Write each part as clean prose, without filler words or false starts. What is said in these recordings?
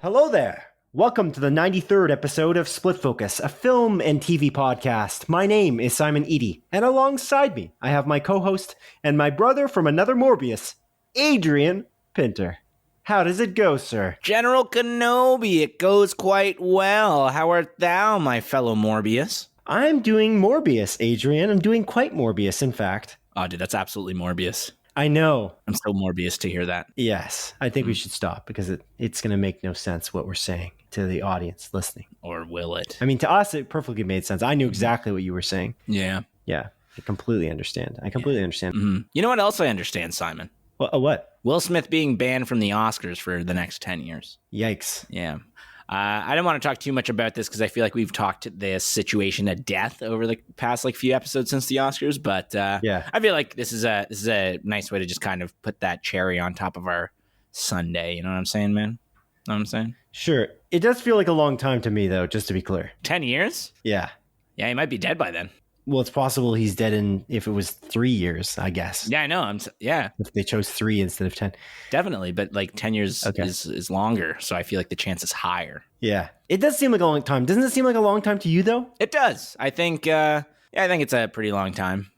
Hello there. Welcome to the 93rd episode of Split Focus, a film and TV podcast. My name is Simon Eady, and alongside me, I have my co-host and my brother from another Morbius, Adrian Pinter. How does it go, sir? General Kenobi, it goes quite well. How art thou, my fellow Morbius? I'm doing Morbius, Adrian. I'm doing quite Morbius, in fact. Oh, dude, that's absolutely Morbius. I know. I'm so Morbius to hear that. Yes, I think we should stop because it's going to make no sense what we're saying to the audience listening. Or will it? I mean, to us, it perfectly made sense. I knew exactly what you were saying. Yeah. Yeah, I completely understand. understand. Mm-hmm. You know what else I understand, Simon? What? Will Smith being banned from the Oscars for the next 10 years. Yikes. Yeah. I don't want to talk too much about this because I feel like we've talked this situation to death over the past few episodes since the Oscars. But yeah, I feel like this is a nice way to just kind of put that cherry on top of our Sunday. You know what I'm saying, man? Know what I'm saying? Sure. It does feel like a long time to me, though, just to be clear. 10 years? Yeah. Yeah, he might be dead by then. Well, it's possible he's dead if it was 3 years, I guess. Yeah, I know. Yeah. If they chose 3 instead of 10. Definitely, but 10 years is longer, so I feel like the chance is higher. Yeah. It does seem like a long time. Doesn't it seem like a long time to you, though? It does. I think I think it's a pretty long time.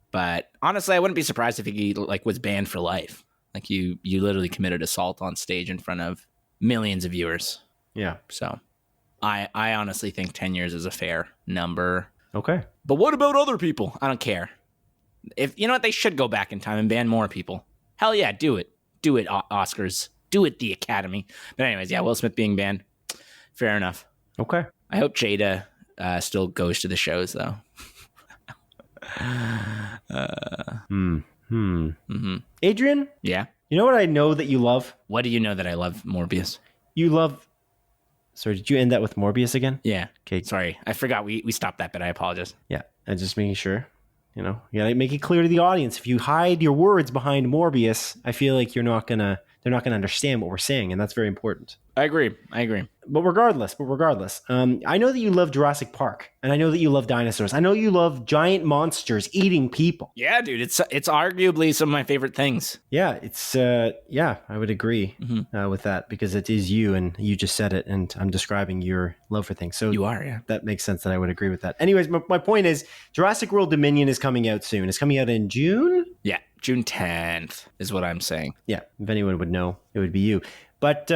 But honestly, I wouldn't be surprised if he was banned for life. You literally committed assault on stage in front of millions of viewers. Yeah. So I honestly think 10 years is a fair number. Okay. But what about other people? I don't care. If you know what, they should go back in time and ban more people. Hell yeah, do it. Do it, Oscars. Do it, the Academy. But anyways, yeah, Will Smith being banned. Fair enough. Okay. I hope Jada still goes to the shows, though. Adrian? Yeah? You know what I know that you love? What do you know that I love Morbius? You love... Sorry, did you end that with Morbius again? Yeah. Okay. Sorry, I forgot we stopped that bit. I apologize. Yeah, I'm just making sure. You gotta make it clear to the audience. If you hide your words behind Morbius, I feel like they're not gonna understand what we're saying, and that's very important. I agree. But regardless, I know that you love Jurassic Park, and I know that you love dinosaurs. I know you love giant monsters eating people. Yeah, dude, it's arguably some of my favorite things. Yeah, I would agree with that because it is you, and you just said it, and I'm describing your love for things. So you are, yeah. That makes sense that I would agree with that. Anyways, my point is Jurassic World Dominion is coming out soon. It's coming out in June? Yeah, June 10th is what I'm saying. Yeah, if anyone would know, it would be you. But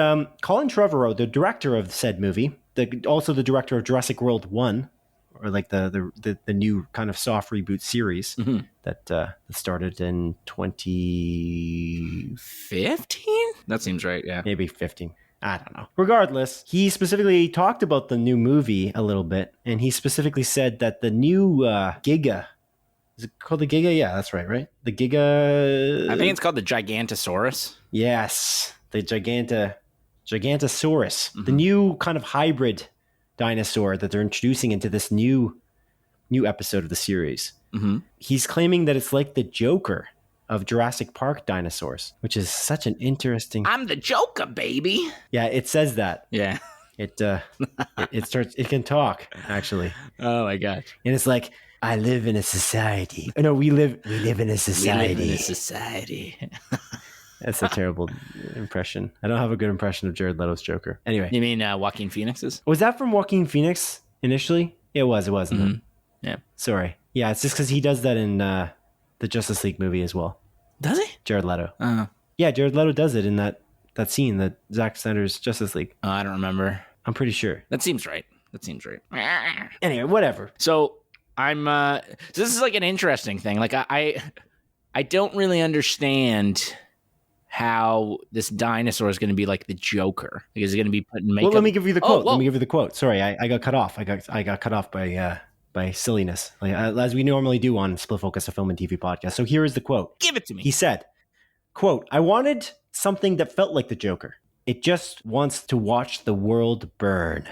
Colin Trevorrow, the director of said movie, also the director of Jurassic World 1, or the new kind of soft reboot series that started in 2015? That seems right, yeah. Maybe 15. I don't know. Regardless, he specifically talked about the new movie a little bit, and he specifically said that the new Giga... Is it called the Giga? Yeah, that's right? The Giga... I think it's called the Gigantosaurus. Yes, the Gigantosaurus. The new kind of hybrid dinosaur that they're introducing into this new episode of the series. He's claiming that it's like the Joker of Jurassic Park dinosaurs, which is such an interesting... I'm the Joker, baby! Yeah, it says that. Yeah. It can talk, actually. Oh my God. And it's like... I live in a society. No, we live in a society. We live in a society. That's a terrible impression. I don't have a good impression of Jared Leto's Joker. Anyway. You mean Joaquin Phoenix's? Was that from Joaquin Phoenix initially? It was, wasn't it? Yeah. Sorry. Yeah, it's just because he does that in the Justice League movie as well. Does he? Jared Leto. Yeah, Jared Leto does it in that scene, that Zack Snyder's Justice League. Oh, I don't remember. I'm pretty sure. That seems right. Anyway, whatever. So... this is an interesting thing. I don't really understand how this dinosaur is going to be like the Joker. Is he going to be put in makeup? Well, let me give you the quote. Let me give you the quote. Sorry, I got cut off. I got cut off by silliness, as we normally do on Split Focus, a film and TV podcast. So here is the quote. Give it to me. He said, quote, "I wanted something that felt like the Joker. It just wants to watch the world burn."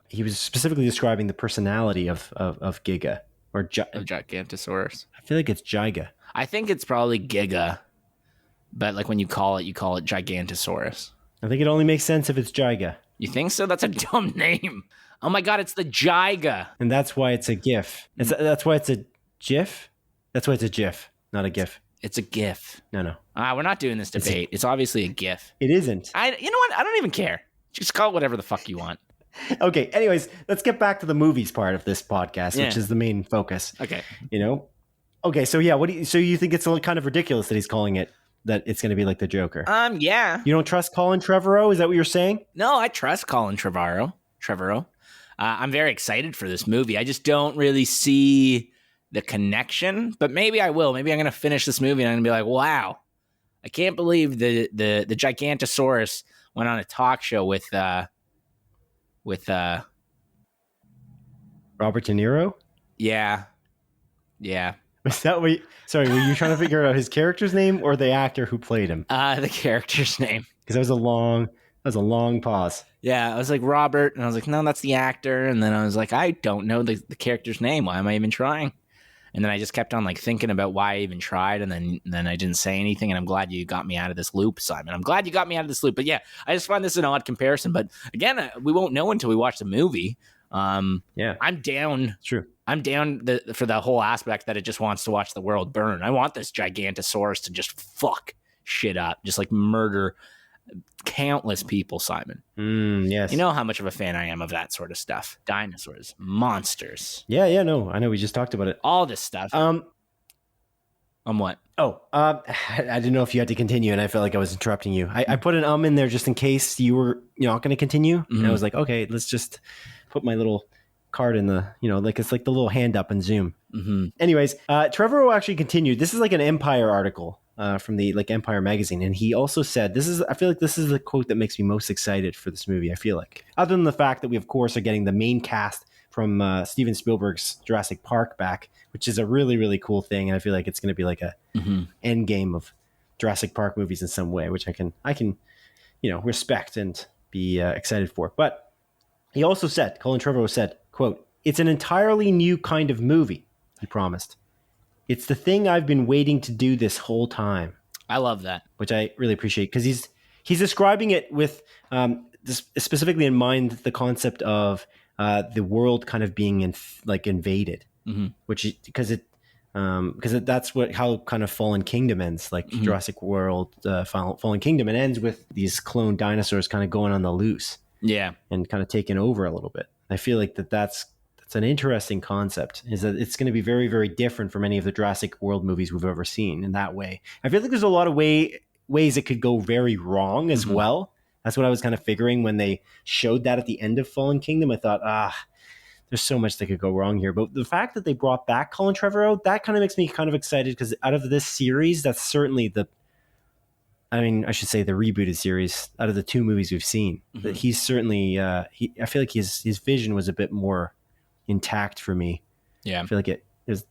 He was specifically describing the personality of Giga. Or of Gigantosaurus. I feel like it's Giga. I think it's probably Giga, but like when you call it Gigantosaurus. I think it only makes sense if it's Giga. You think so? That's a dumb name. Oh my God, it's the Giga. And that's why it's a GIF. That's why it's a GIF? That's why it's a GIF, not a GIF. It's a GIF. No. We're not doing this debate. It's obviously a GIF. It isn't. You know what? I don't even care. Just call it whatever the fuck you want. Okay, anyways, let's get back to the movies part of this podcast, which is the main focus. Okay. Okay, so yeah, so you think it's kind of ridiculous that he's calling it, that it's going to be like the Joker? Yeah. You don't trust Colin Trevorrow? Is that what you're saying? No, I trust Colin Trevorrow. I'm very excited for this movie. I just don't really see the connection, but maybe I will. Maybe I'm going to finish this movie and I'm going to be like, wow, I can't believe the Gigantosaurus went on a talk show with Robert De Niro? Yeah. Was that what sorry, were you trying to figure out his character's name or the actor who played him? The character's name. Because that was a long pause. Yeah, I was like, Robert, and I was like, no, that's the actor. And then I was like, I don't know the character's name. Why am I even trying? And then I just kept on like thinking about why I even tried, and then I didn't say anything. And I'm glad you got me out of this loop, Simon. I'm glad you got me out of this loop. But yeah, I just find this an odd comparison. But again, we won't know until we watch the movie. Yeah, I'm down. True. I'm down for the whole aspect that it just wants to watch the world burn. I want this Gigantosaurus to just fuck shit up, just like murder countless people, Simon. Yes. You know how much of a fan I am of that sort of stuff. Dinosaurs, monsters. Yeah, no, I know. We just talked about it. All this stuff. On what? I didn't know if you had to continue, and I felt like I was interrupting you. I put an in there just in case you were not going to continue. Mm-hmm. And I was like, okay, let's just put my little card in the, like it's like the little hand up in Zoom. Mm-hmm. Anyways, Trevorrow actually continued. This is like an Empire article from the like Empire magazine, and he also said, I feel like this is the quote that makes me most excited for this movie. I feel like, other than the fact that we of course are getting the main cast from Steven Spielberg's Jurassic Park back, which is a really, really cool thing, and I feel like it's going to be like a end game of Jurassic Park movies in some way, which I can respect and be excited for. But he also said, Colin Trevorrow said, quote, "It's an entirely new kind of movie," he promised. "It's the thing I've been waiting to do this whole time." I love that. Which I really appreciate, because he's describing it with specifically in mind the concept of the world kind of being invaded, which because that's how kind of Fallen Kingdom ends, like Jurassic World, Fallen Kingdom, it ends with these clone dinosaurs kind of going on the loose, and kind of taking over a little bit. I feel like that's an interesting concept, is that it's going to be very, very different from any of the Jurassic World movies we've ever seen in that way. I feel like there's a lot of ways it could go very wrong as well. That's what I was kind of figuring when they showed that at the end of Fallen Kingdom. I thought, there's so much that could go wrong here. But the fact that they brought back Colin Trevorrow, that kind of makes me kind of excited, because out of this series, that's certainly the rebooted series, out of the two movies we've seen, that he's certainly, I feel like his vision was a bit more intact for me. Yeah. I feel like it was,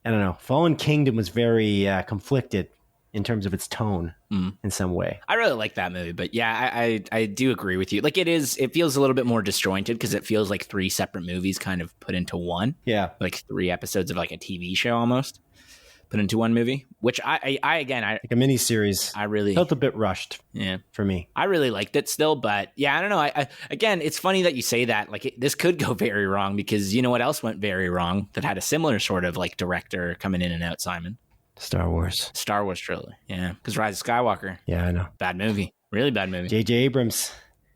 I don't know, Fallen Kingdom was very conflicted in terms of its tone in some way. I really like that movie, but yeah, I do agree with you. Like it feels a little bit more disjointed, because it feels like three separate movies kind of put into one. Yeah. Like 3 episodes of like a TV show almost put into one movie, which I like a mini series. I really felt a bit rushed. Yeah. For me. I really liked it still, but yeah, I don't know. Again, it's funny that you say that. Like this could go very wrong, because you know what else went very wrong that had a similar sort of like director coming in and out, Simon? Star Wars trilogy. Yeah. Because Rise of Skywalker. Yeah, I know. Bad movie. Really bad movie. J.J. Abrams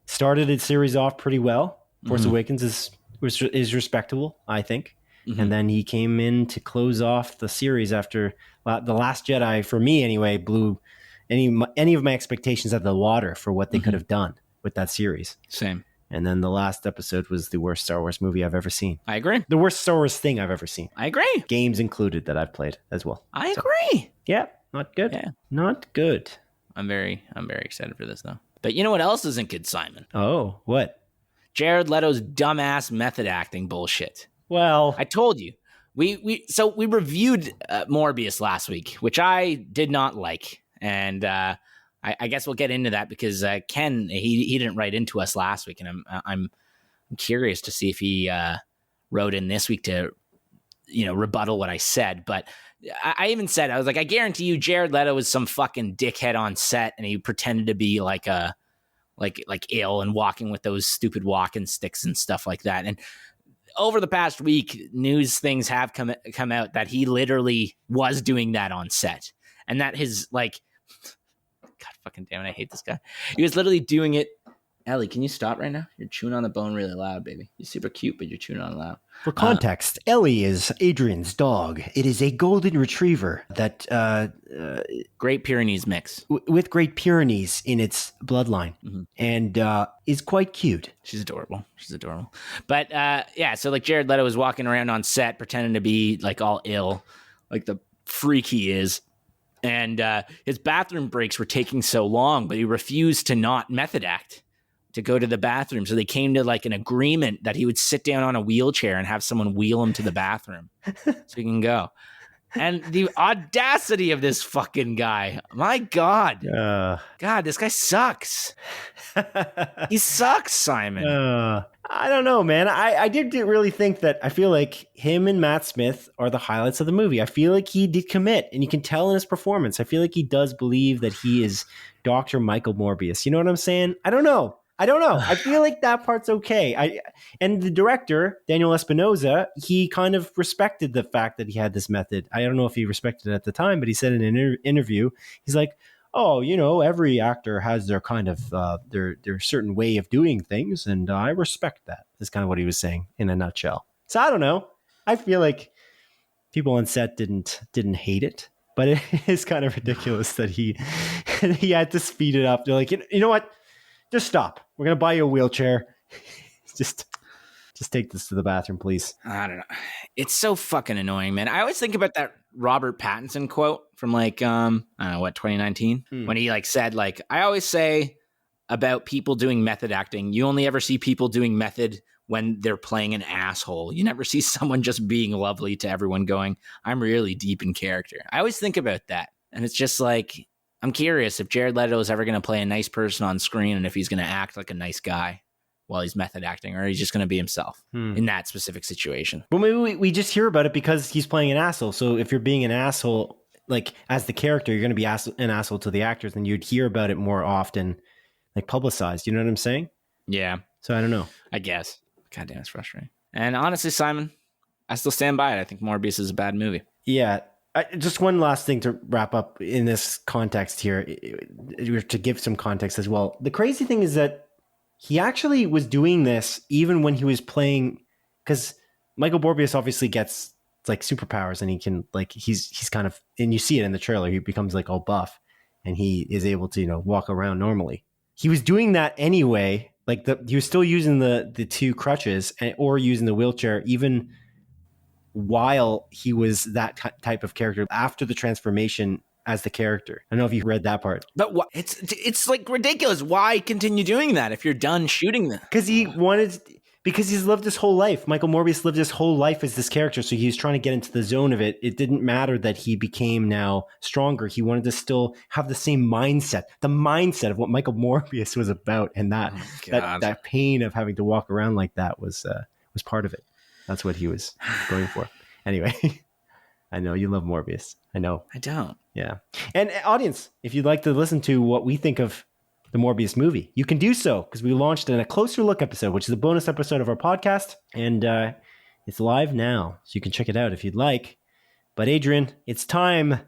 started its series off pretty well. Force Awakens is respectable, I think. And then he came in to close off the series after The Last Jedi, for me anyway, blew any of my expectations out of the water for what they could have done with that series. Same. And then the last episode was the worst Star Wars movie I've ever seen. I agree. The worst Star Wars thing I've ever seen. I agree. Games included that I've played as well. I agree. Yeah, not good. Yeah. Not good. I'm very excited for this though. But you know what else isn't good, Simon? Oh, what? Jared Leto's dumbass method acting bullshit. Well, I told you. We reviewed Morbius last week, which I did not like, and I guess we'll get into that, because Ken he didn't write into us last week, and I'm curious to see if he wrote in this week to rebuttal what I said, but I even said, I was like, I guarantee you Jared Leto was some fucking dickhead on set and he pretended to be like ill and walking with those stupid walking sticks and stuff like that. And over the past week, news things have come out that he literally was doing that on set, and that his God fucking damn it, I hate this guy. He was literally doing it. Ellie, can you stop right now? You're chewing on the bone really loud, baby. You're super cute, but you're chewing on it loud. For context, Ellie is Adrian's dog. It is a golden retriever that Great Pyrenees mix with Great Pyrenees in its bloodline, and is quite cute. She's adorable. But so like Jared Leto was walking around on set pretending to be like all ill, like the freak he is. And his bathroom breaks were taking so long, but he refused to not method act to go to the bathroom. So they came to like an agreement that he would sit down on a wheelchair and have someone wheel him to the bathroom so he can go. And the audacity of this fucking guy. My God. God, this guy sucks. He sucks, Simon. I don't know, man. I did really think that I feel like him and Matt Smith are the highlights of the movie. I feel like he did commit, and you can tell in his performance. I feel like he does believe that he is Dr. Michael Morbius. You know what I'm saying? I don't know. I feel like that part's okay. And the director, Daniel Espinosa, he kind of respected the fact that he had this method. I don't know if he respected it at the time, but he said in an interview, he's like, oh, every actor has their kind of their certain way of doing things, and I respect that. That's kind of what he was saying in a nutshell. So I don't know. I feel like people on set didn't hate it, but it is kind of ridiculous that he had to speed it up. They're like, you know what? Just stop. We're gonna buy you a wheelchair. Just take this to the bathroom, please. I don't know. It's so fucking annoying, man. I always think about that Robert Pattinson quote from 2019 when he said I always say about people doing method acting, you only ever see people doing method when they're playing an asshole. You never see someone just being lovely to everyone going, I'm really deep in character. I always think about that. And it's just like, I'm curious if Jared Leto is ever going to play a nice person on screen and if he's going to act like a nice guy while he's method acting, or he's just going to be himself in that specific situation. Well, maybe we just hear about it because he's playing an asshole. So if you're being an asshole, as the character, you're going to be an asshole to the actors, and you'd hear about it more often, publicized. You know what I'm saying? Yeah. So I don't know. I guess. God damn, it's frustrating. And honestly, Simon, I still stand by it. I think Morbius is a bad movie. Yeah. Just one last thing to wrap up in this context here, to give some context as well. The crazy thing is that he actually was doing this even when he was playing, because Michael Morbius obviously gets superpowers, and he can he's kind of, and you see it in the trailer, he becomes all buff, and he is able to walk around normally. He was doing that anyway, he was still using the two crutches or using the wheelchair even while he was that type of character after the transformation as the character. I don't know if you read that part. But what? It's ridiculous. Why continue doing that if you're done shooting them? Because he's lived his whole life. Michael Morbius lived his whole life as this character, so he was trying to get into the zone of it. It didn't matter that he became now stronger. He wanted to still have the same mindset, the mindset of what Michael Morbius was about, and that pain of having to walk around like that was part of it. That's what he was going for. Anyway, I know you love Morbius. I know. I don't. Yeah. And audience, if you'd like to listen to what we think of the Morbius movie, you can do so because we launched in a closer look episode, which is a bonus episode of our podcast. And it's live now, so you can check it out if you'd like. But Adrian, it's time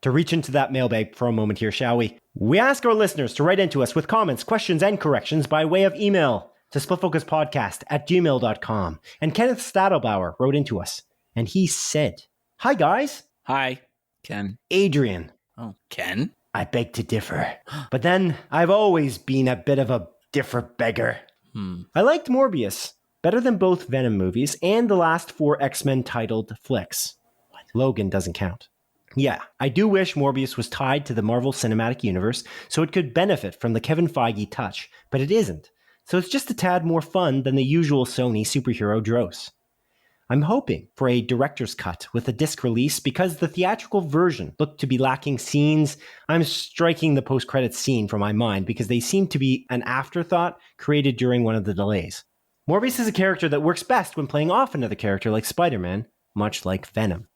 to reach into that mailbag for a moment here, shall we? We ask our listeners to write into us with comments, questions, and corrections by way of email to splitfocuspodcast@gmail.com. And Kenneth Stadelbauer wrote into us, and he said, "Hi, guys." Hi, Ken. Adrian. Oh, Ken? I beg to differ. But then I've always been a bit of a differ beggar. I liked Morbius better than both Venom movies and the last 4 X-Men titled flicks. Logan doesn't count. Yeah, I do wish Morbius was tied to the Marvel Cinematic Universe so it could benefit from the Kevin Feige touch, but it isn't. So it's just a tad more fun than the usual Sony superhero dross. I'm hoping for a director's cut with a disc release because the theatrical version looked to be lacking scenes. I'm striking the post-credits scene from my mind because they seem to be an afterthought created during one of the delays. Morbius is a character that works best when playing off another character like Spider-Man, much like Venom.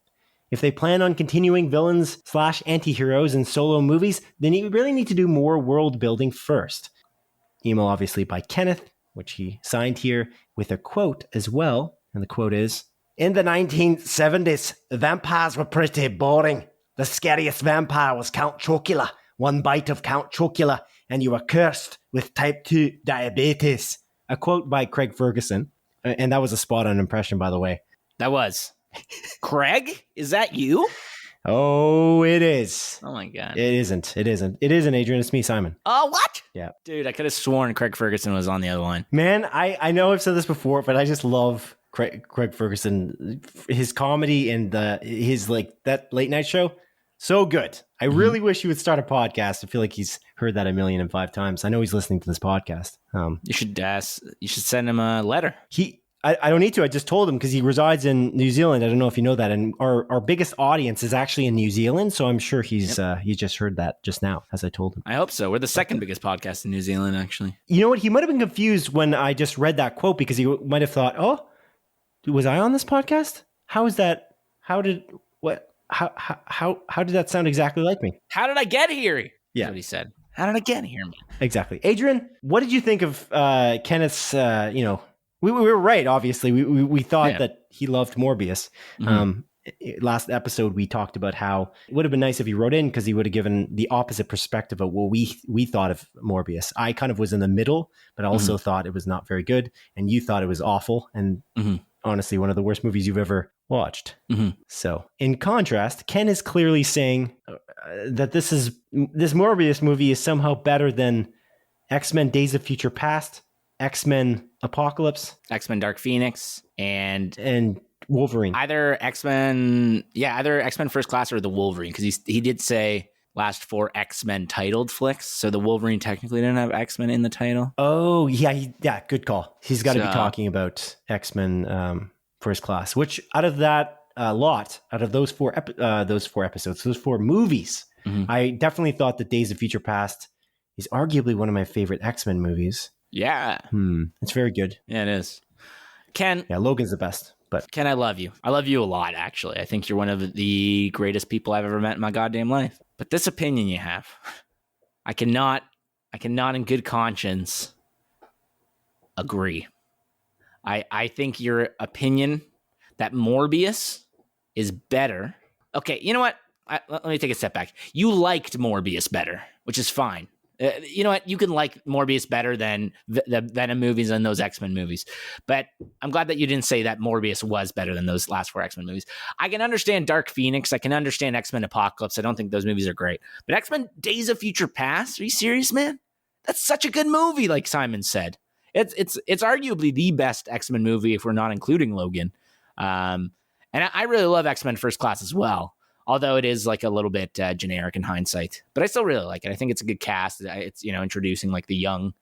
If they plan on continuing villains / anti-heroes in solo movies, then you really need to do more world building first. Email obviously by Kenneth, which he signed here with a quote as well. And the quote is, "In the 1970s, vampires were pretty boring. The scariest vampire was Count Chocula. One bite of Count Chocula and you were cursed with type 2 diabetes." A quote by Craig Ferguson. And that was a spot-on impression, by the way. That was. Craig? Is that you? Oh, it is. Oh my God. It isn't, Adrian. It's me, Simon. Oh, what? Yeah. Dude, I could have sworn Craig Ferguson was on the other line. Man, I know I've said this before, but I just love Craig Ferguson. His comedy and his like that late night show. So good. I really wish he would start a podcast. I feel like he's heard that 1,005 times. I know he's listening to this podcast. You should send him a letter. I don't need to. I just told him because he resides in New Zealand. I don't know if you know that. And our biggest audience is actually in New Zealand. So I'm sure he just heard that just now as I told him. I hope so. We're the second biggest podcast in New Zealand, actually. You know what? He might have been confused when I just read that quote because he might have thought, oh, was I on this podcast? How is that? How did that sound exactly like me? How did I get here? Yeah. That's what he said. How did I get here, man? Exactly. Adrian, what did you think of Kenneth's, we were right, obviously. We thought that he loved Morbius. Mm-hmm. Last episode, we talked about how it would have been nice if he wrote in because he would have given the opposite perspective of what we thought of Morbius. I kind of was in the middle, but I also thought it was not very good. And you thought it was awful. And honestly, one of the worst movies you've ever watched. So in contrast, Ken is clearly saying that this Morbius movie is somehow better than X-Men Days of Future Past, X-Men Apocalypse, X-Men Dark Phoenix, and Wolverine. Either X-Men First Class or the Wolverine, because he did say last 4 X-Men titled flicks, so the Wolverine technically didn't have X-Men in the title. Oh yeah, good call. He's got to be talking about X-Men First Class, which out of that those four episodes, those 4 movies, I definitely thought that Days of Future Past is arguably one of my favorite X-Men movies. Yeah. It's very good. Yeah, it is. Ken. Yeah, Logan's the best. But Ken, I love you. I love you a lot, actually. I think you're one of the greatest people I've ever met in my goddamn life. But this opinion you have, I cannot in good conscience agree. I think your opinion that Morbius is better. Okay, you know what? Let me take a step back. You liked Morbius better, which is fine. You know what? You can like Morbius better than the Venom movies and those X-Men movies. But I'm glad that you didn't say that Morbius was better than those last 4 X-Men movies. I can understand Dark Phoenix. I can understand X-Men Apocalypse. I don't think those movies are great. But X-Men Days of Future Past? Are you serious, man? That's such a good movie, like Simon said. It's arguably the best X-Men movie if we're not including Logan. And I really love X-Men First Class as well. Although it is like a little bit generic in hindsight, but I still really like it. I think it's a good cast. It's introducing like the young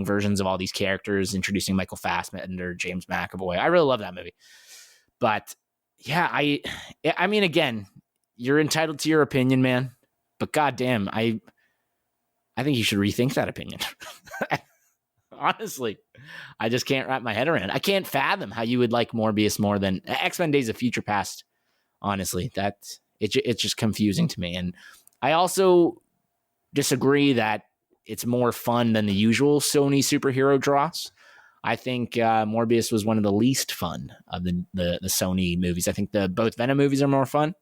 versions of all these characters, introducing Michael Fassbender, James McAvoy. I really love that movie. But yeah, I mean, again, you're entitled to your opinion, man. But goddamn, I think you should rethink that opinion. Honestly, I just can't wrap my head around it. I can't fathom how you would like Morbius more than X-Men Days of Future Past. Honestly, it's just confusing to me. And I also disagree that it's more fun than the usual Sony superhero draws. I think Morbius was one of the least fun of the Sony movies. I think both Venom movies are more fun.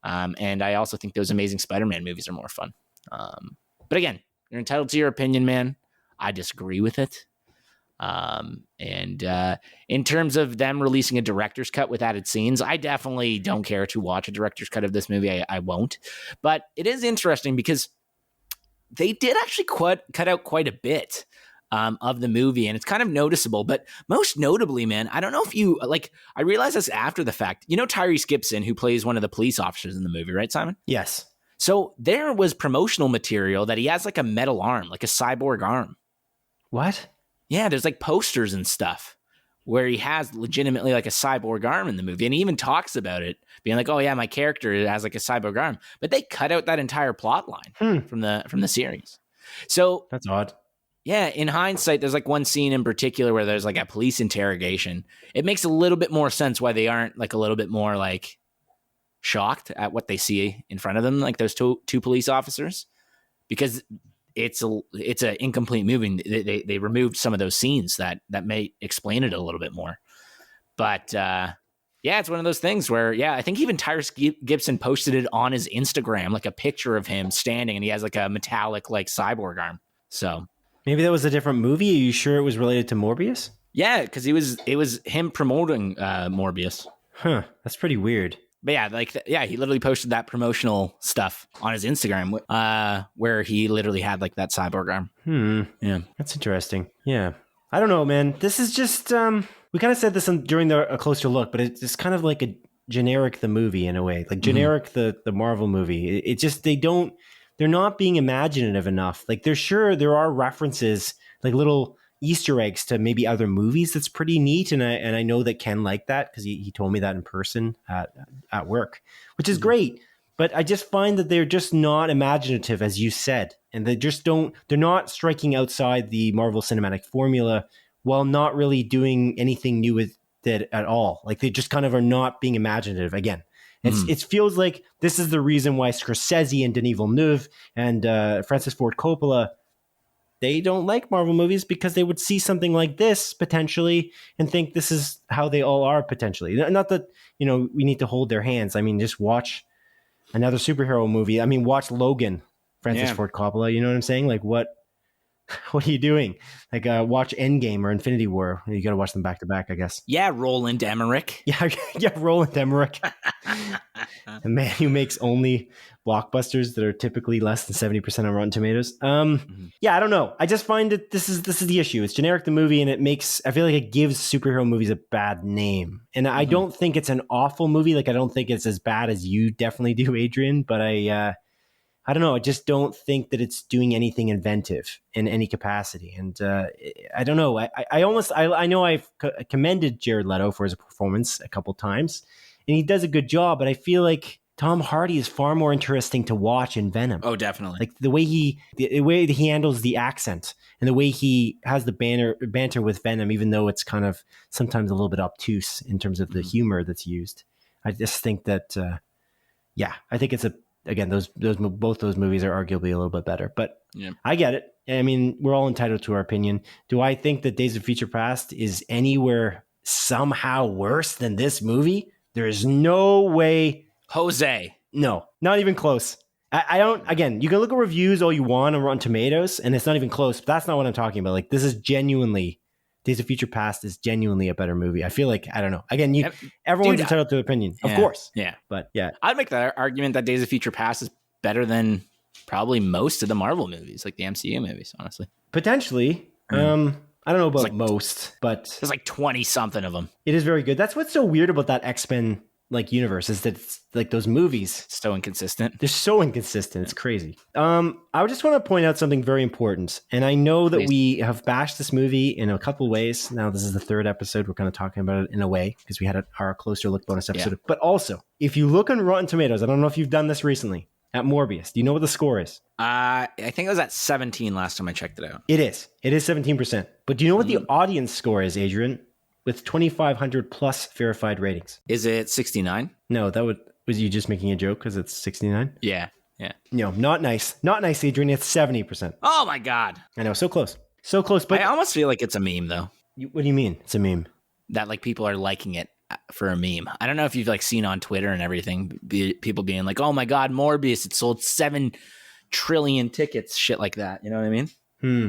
And I also think those Amazing Spider-Man movies are more fun. But again, you're entitled to your opinion, man. I disagree with it. And in terms of them releasing a director's cut with added scenes, I definitely don't care to watch a director's cut of this movie. I won't. But it is interesting because they did actually cut out quite a bit of the movie, and it's kind of noticeable. But most notably, man, I don't know if you I realized this after the fact. You know Tyrese Gibson, who plays one of the police officers in the movie, right, Simon? Yes. So there was promotional material that he has like a metal arm, like a cyborg arm. What? Yeah, there's like posters and stuff where he has legitimately like a cyborg arm in the movie. And he even talks about it being like, oh yeah, my character has like a cyborg arm, but they cut out that entire plot line from the series. So that's odd. Yeah, in hindsight, there's like one scene in particular where there's like a police interrogation. It makes a little bit more sense why they aren't like a little bit more like shocked at what they see in front of them, like those two police officers, because it's an incomplete movie. They removed some of those scenes that may explain it a little bit more. But yeah, it's one of those things where, yeah, I think even Tyrese Gibson posted it on his Instagram, like a picture of him standing, and he has like a metallic like cyborg arm. So maybe that was a different movie. Are you sure it was related to Morbius? Yeah, because it was him promoting Morbius. Huh, that's pretty weird. But yeah, he literally posted that promotional stuff on his Instagram, where he literally had like that cyborg arm. Yeah, that's interesting. Yeah, I don't know, man. This is just we kind of said this during a closer look, but it's kind of like a generic the movie in a way, like generic the Marvel movie. It just they're not being imaginative enough. Like there are references, like little Easter eggs to maybe other movies that's pretty neat, and I know that Ken liked that because he told me that in person at work, which is great. But I just find that they're just not imaginative, as you said, and they're not striking outside the Marvel Cinematic formula while not really doing anything new with it at all. Like they just kind of are not being imaginative again. It feels like this is the reason why Scorsese and Denis Villeneuve and Francis Ford Coppola, they don't like Marvel movies because they would see something like this potentially and think this is how they all are potentially. Not that, we need to hold their hands. I mean, just watch another superhero movie. I mean, watch Logan, Francis Ford Coppola. You know what I'm saying? Like, what are you doing? Like, watch Endgame or Infinity War. You got to watch them back to back, I guess. Yeah, Roland Emmerich. Yeah, Roland Emmerich. A man who makes only blockbusters that are typically less than 70% on Rotten Tomatoes. Yeah, I don't know. I just find that this is the issue. It's generic the movie, and I feel like it gives superhero movies a bad name. And I don't think it's an awful movie. Like, I don't think it's as bad as you definitely do, Adrian. But I don't know. I just don't think that it's doing anything inventive in any capacity. And I don't know. I know I've commended Jared Leto for his performance a couple times, and he does a good job. But I feel like Tom Hardy is far more interesting to watch in Venom. Oh, definitely. Like the way that he handles the accent and the way he has the banter with Venom, even though it's kind of sometimes a little bit obtuse in terms of the humor that's used. I just think that, I think it's again, both those movies are arguably a little bit better, but I get it. I mean, we're all entitled to our opinion. Do I think that Days of Future Past is anywhere somehow worse than this movie? There is no way. Jose. No, not even close. I don't, again, you can look at reviews all you want on Rotten Tomatoes, and it's not even close, but that's not what I'm talking about. Like, this is genuinely, Days of Future Past is genuinely a better movie. I feel like, I don't know. Again, everyone's entitled to opinion, of course. Yeah. But yeah. I'd make the argument that Days of Future Past is better than probably most of the Marvel movies, like the MCU movies, honestly. Potentially. I don't know about most, but there's like 20 something of them. It is very good. That's what's so weird about that XMen universe, is that it's, like, those movies, so inconsistent. They're so inconsistent. It's crazy. I just want to point out something very important. And I know that we have bashed this movie in a couple ways. Now, this is the third episode. We're kind of talking about it in a way because we had our closer look bonus episode. Yeah. But also, if you look on Rotten Tomatoes, I don't know if you've done this recently, at Morbius, do you know what the score is? I think it was at 17 last time I checked it out. It is 17%. But do you know what the audience score is, Adrian? With 2,500 plus verified ratings. Is it 69? No, was you just making a joke because it's 69? Yeah. No, not nice. Not nice, Adrian. It's 70%. Oh my God. I know, so close. So close, but I almost feel like it's a meme, though. What do you mean? It's a meme? That, like, people are liking it for a meme. I don't know if you've, like, seen on Twitter and everything, people being like, oh my God, Morbius, it sold 7 trillion tickets, shit like that. You know what I mean?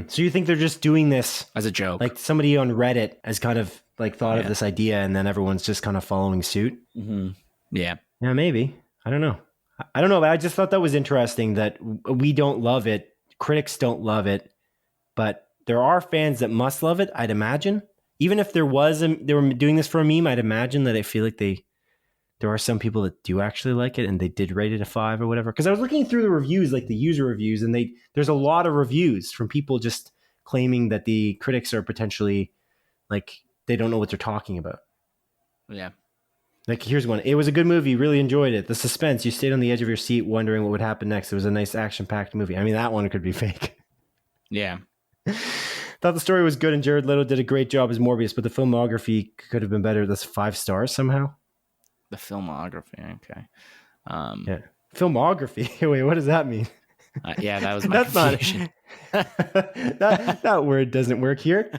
So you think they're just doing this as a joke? Like, somebody on Reddit has kind of like thought of this idea, and then everyone's just kind of following suit? Yeah, maybe. I don't know, but I just thought that was interesting that we don't love it. Critics don't love it, but there are fans that must love it, I'd imagine. Even if they were doing this for a meme, I'd imagine that I feel like there are some people that do actually like it, and they did rate it a 5 or whatever. Because I was looking through the reviews, like the user reviews, and there's a lot of reviews from people just claiming that the critics are potentially, like, they don't know what they're talking about. Yeah. Like, here's one. It was a good movie. Really enjoyed it. The suspense. You stayed on the edge of your seat wondering what would happen next. It was a nice action-packed movie. I mean, that one could be fake. Yeah. Thought the story was good and Jared Leto did a great job as Morbius, but the filmography could have been better. That's 5 stars somehow. The filmography, okay. Yeah. Filmography. Wait, what does that mean? Yeah, that was my confusion. That word doesn't work here.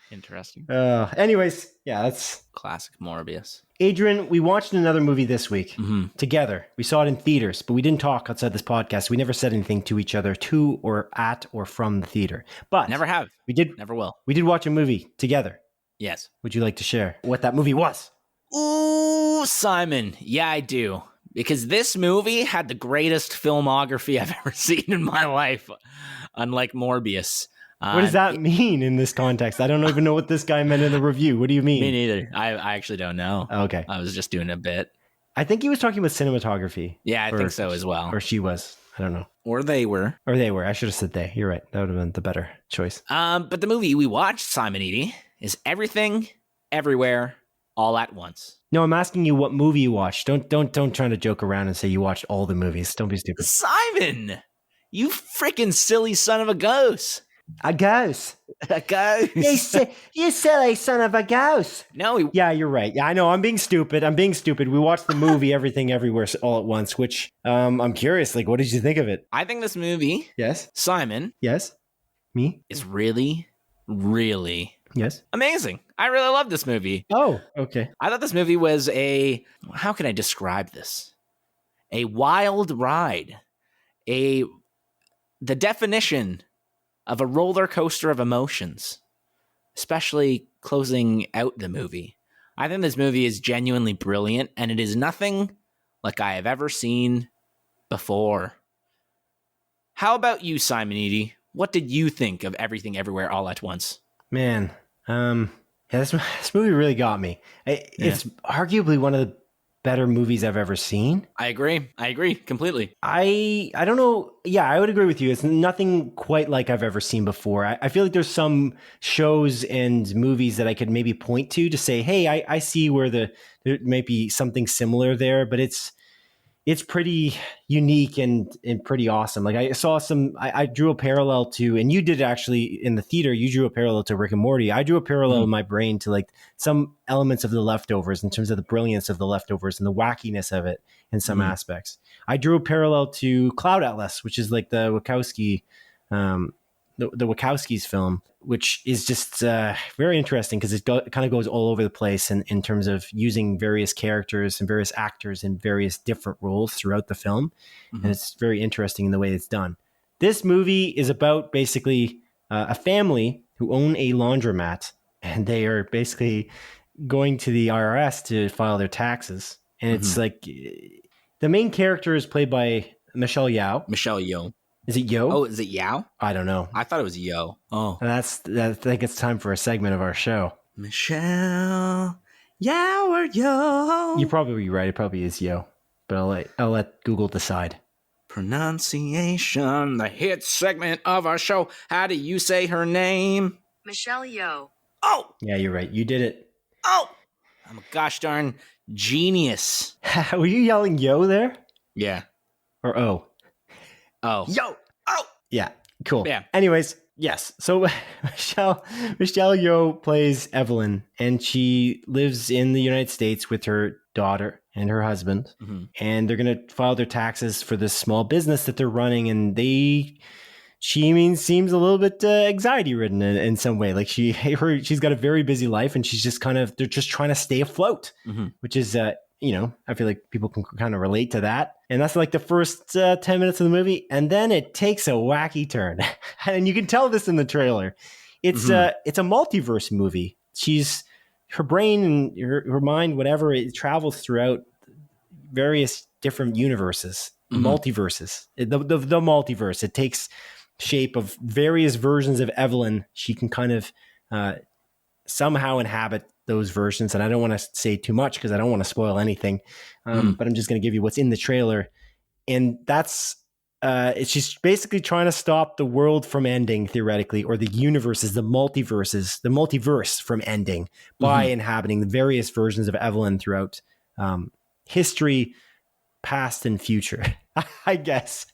Interesting. Anyways, yeah, that's Classic Morbius. Adrian, we watched another movie this week together. We saw it in theaters, but we didn't talk outside this podcast. We never said anything to each other to or at or from the theater. But Never have. We did. Never will. We did watch a movie together. Yes. Would you like to share what that movie was? Ooh, Simon. Yeah, I do. Because this movie had the greatest filmography I've ever seen in my life, unlike Morbius. What does that mean in this context? I don't even know what this guy meant in the review. What do you mean? Me neither. I actually don't know. Okay. I was just doing a bit. I think he was talking about cinematography. Yeah, I think so as well. Or she was. I don't know. Or they were. Or they were. I should have said they. You're right. That would have been the better choice. But the movie we watched, Simon Eady, is Everything, Everywhere, All at Once. No, I'm asking you what movie you watched. Don't try to joke around and say you watched all the movies. Don't be stupid. Simon! You freaking silly son of a ghost. A ghost. A ghost. You silly son of a ghost. No. Yeah, you're right. Yeah, I know. I'm being stupid. We watched the movie Everything Everywhere All at Once, which I'm curious. Like, what did you think of it? I think this movie, Yes. Simon. Yes. Me? Is really, really yes. amazing. I really love this movie. Oh, okay. I thought this movie was how can I describe this? A wild ride. The definition of a roller coaster of emotions, especially closing out the movie. I think this movie is genuinely brilliant, and it is nothing like I have ever seen before. How about you, Simon Eady? What did you think of Everything Everywhere All at Once? Man, yeah, this movie really got me. It's arguably one of the better movies I've ever seen. I agree completely. I don't know. Yeah, I would agree with you. It's nothing quite like I've ever seen before. I feel like there's some shows and movies that I could maybe point to say, hey, I see where there might be something similar there, but it's pretty unique and pretty awesome. Like I saw I drew a parallel to, and you did actually in the theater, you drew a parallel to Rick and Morty. I drew a parallel in my brain to like some elements of The Leftovers in terms of the brilliance of The Leftovers and the wackiness of it in some aspects. I drew a parallel to Cloud Atlas, which is like the Wachowski, the Wachowskis film, which is just very interesting because it kind of goes all over the place in terms of using various characters and various actors in various different roles throughout the film. And it's very interesting in the way it's done. This movie is about basically a family who own a laundromat, and they are basically going to the IRS to file their taxes. And it's like the main character is played by Michelle Yeoh. Michelle Yeoh. Is it Yo? Oh, is it Yao? I don't know. I thought it was Yo. Oh. I think it's time for a segment of our show. Michelle Yao or Yo? You're probably right. It probably is Yo. But I'll let Google decide. Pronunciation, the hit segment of our show. How do you say her name? Michelle Yeoh. Oh! Yeah, you're right. You did it. Oh! I'm a gosh darn genius. Were you yelling Yo there? Yeah. Or Oh? Oh. Yo! Oh! Yeah, cool. Yeah. Anyways, yes. So Michelle Yeoh plays Evelyn, and she lives in the United States with her daughter and her husband, and they're going to file their taxes for this small business that they're running, and seems a little bit anxiety ridden in some way. Like she's got a very busy life, and she's just they're just trying to stay afloat, which is I feel like people can kind of relate to that. And that's like the first 10 minutes of the movie. And then it takes a wacky turn. And you can tell this in the trailer. It's a multiverse movie. Her brain and her mind, whatever, it travels throughout various different universes, multiverses. The multiverse, it takes shape of various versions of Evelyn. She can kind of somehow inhabit those versions, and I don't want to say too much because I don't want to spoil anything, but I'm just going to give you what's in the trailer, and that's she's basically trying to stop the world from ending theoretically, or the universes, the multiverse from ending by inhabiting the various versions of Evelyn throughout history, past and future, I guess,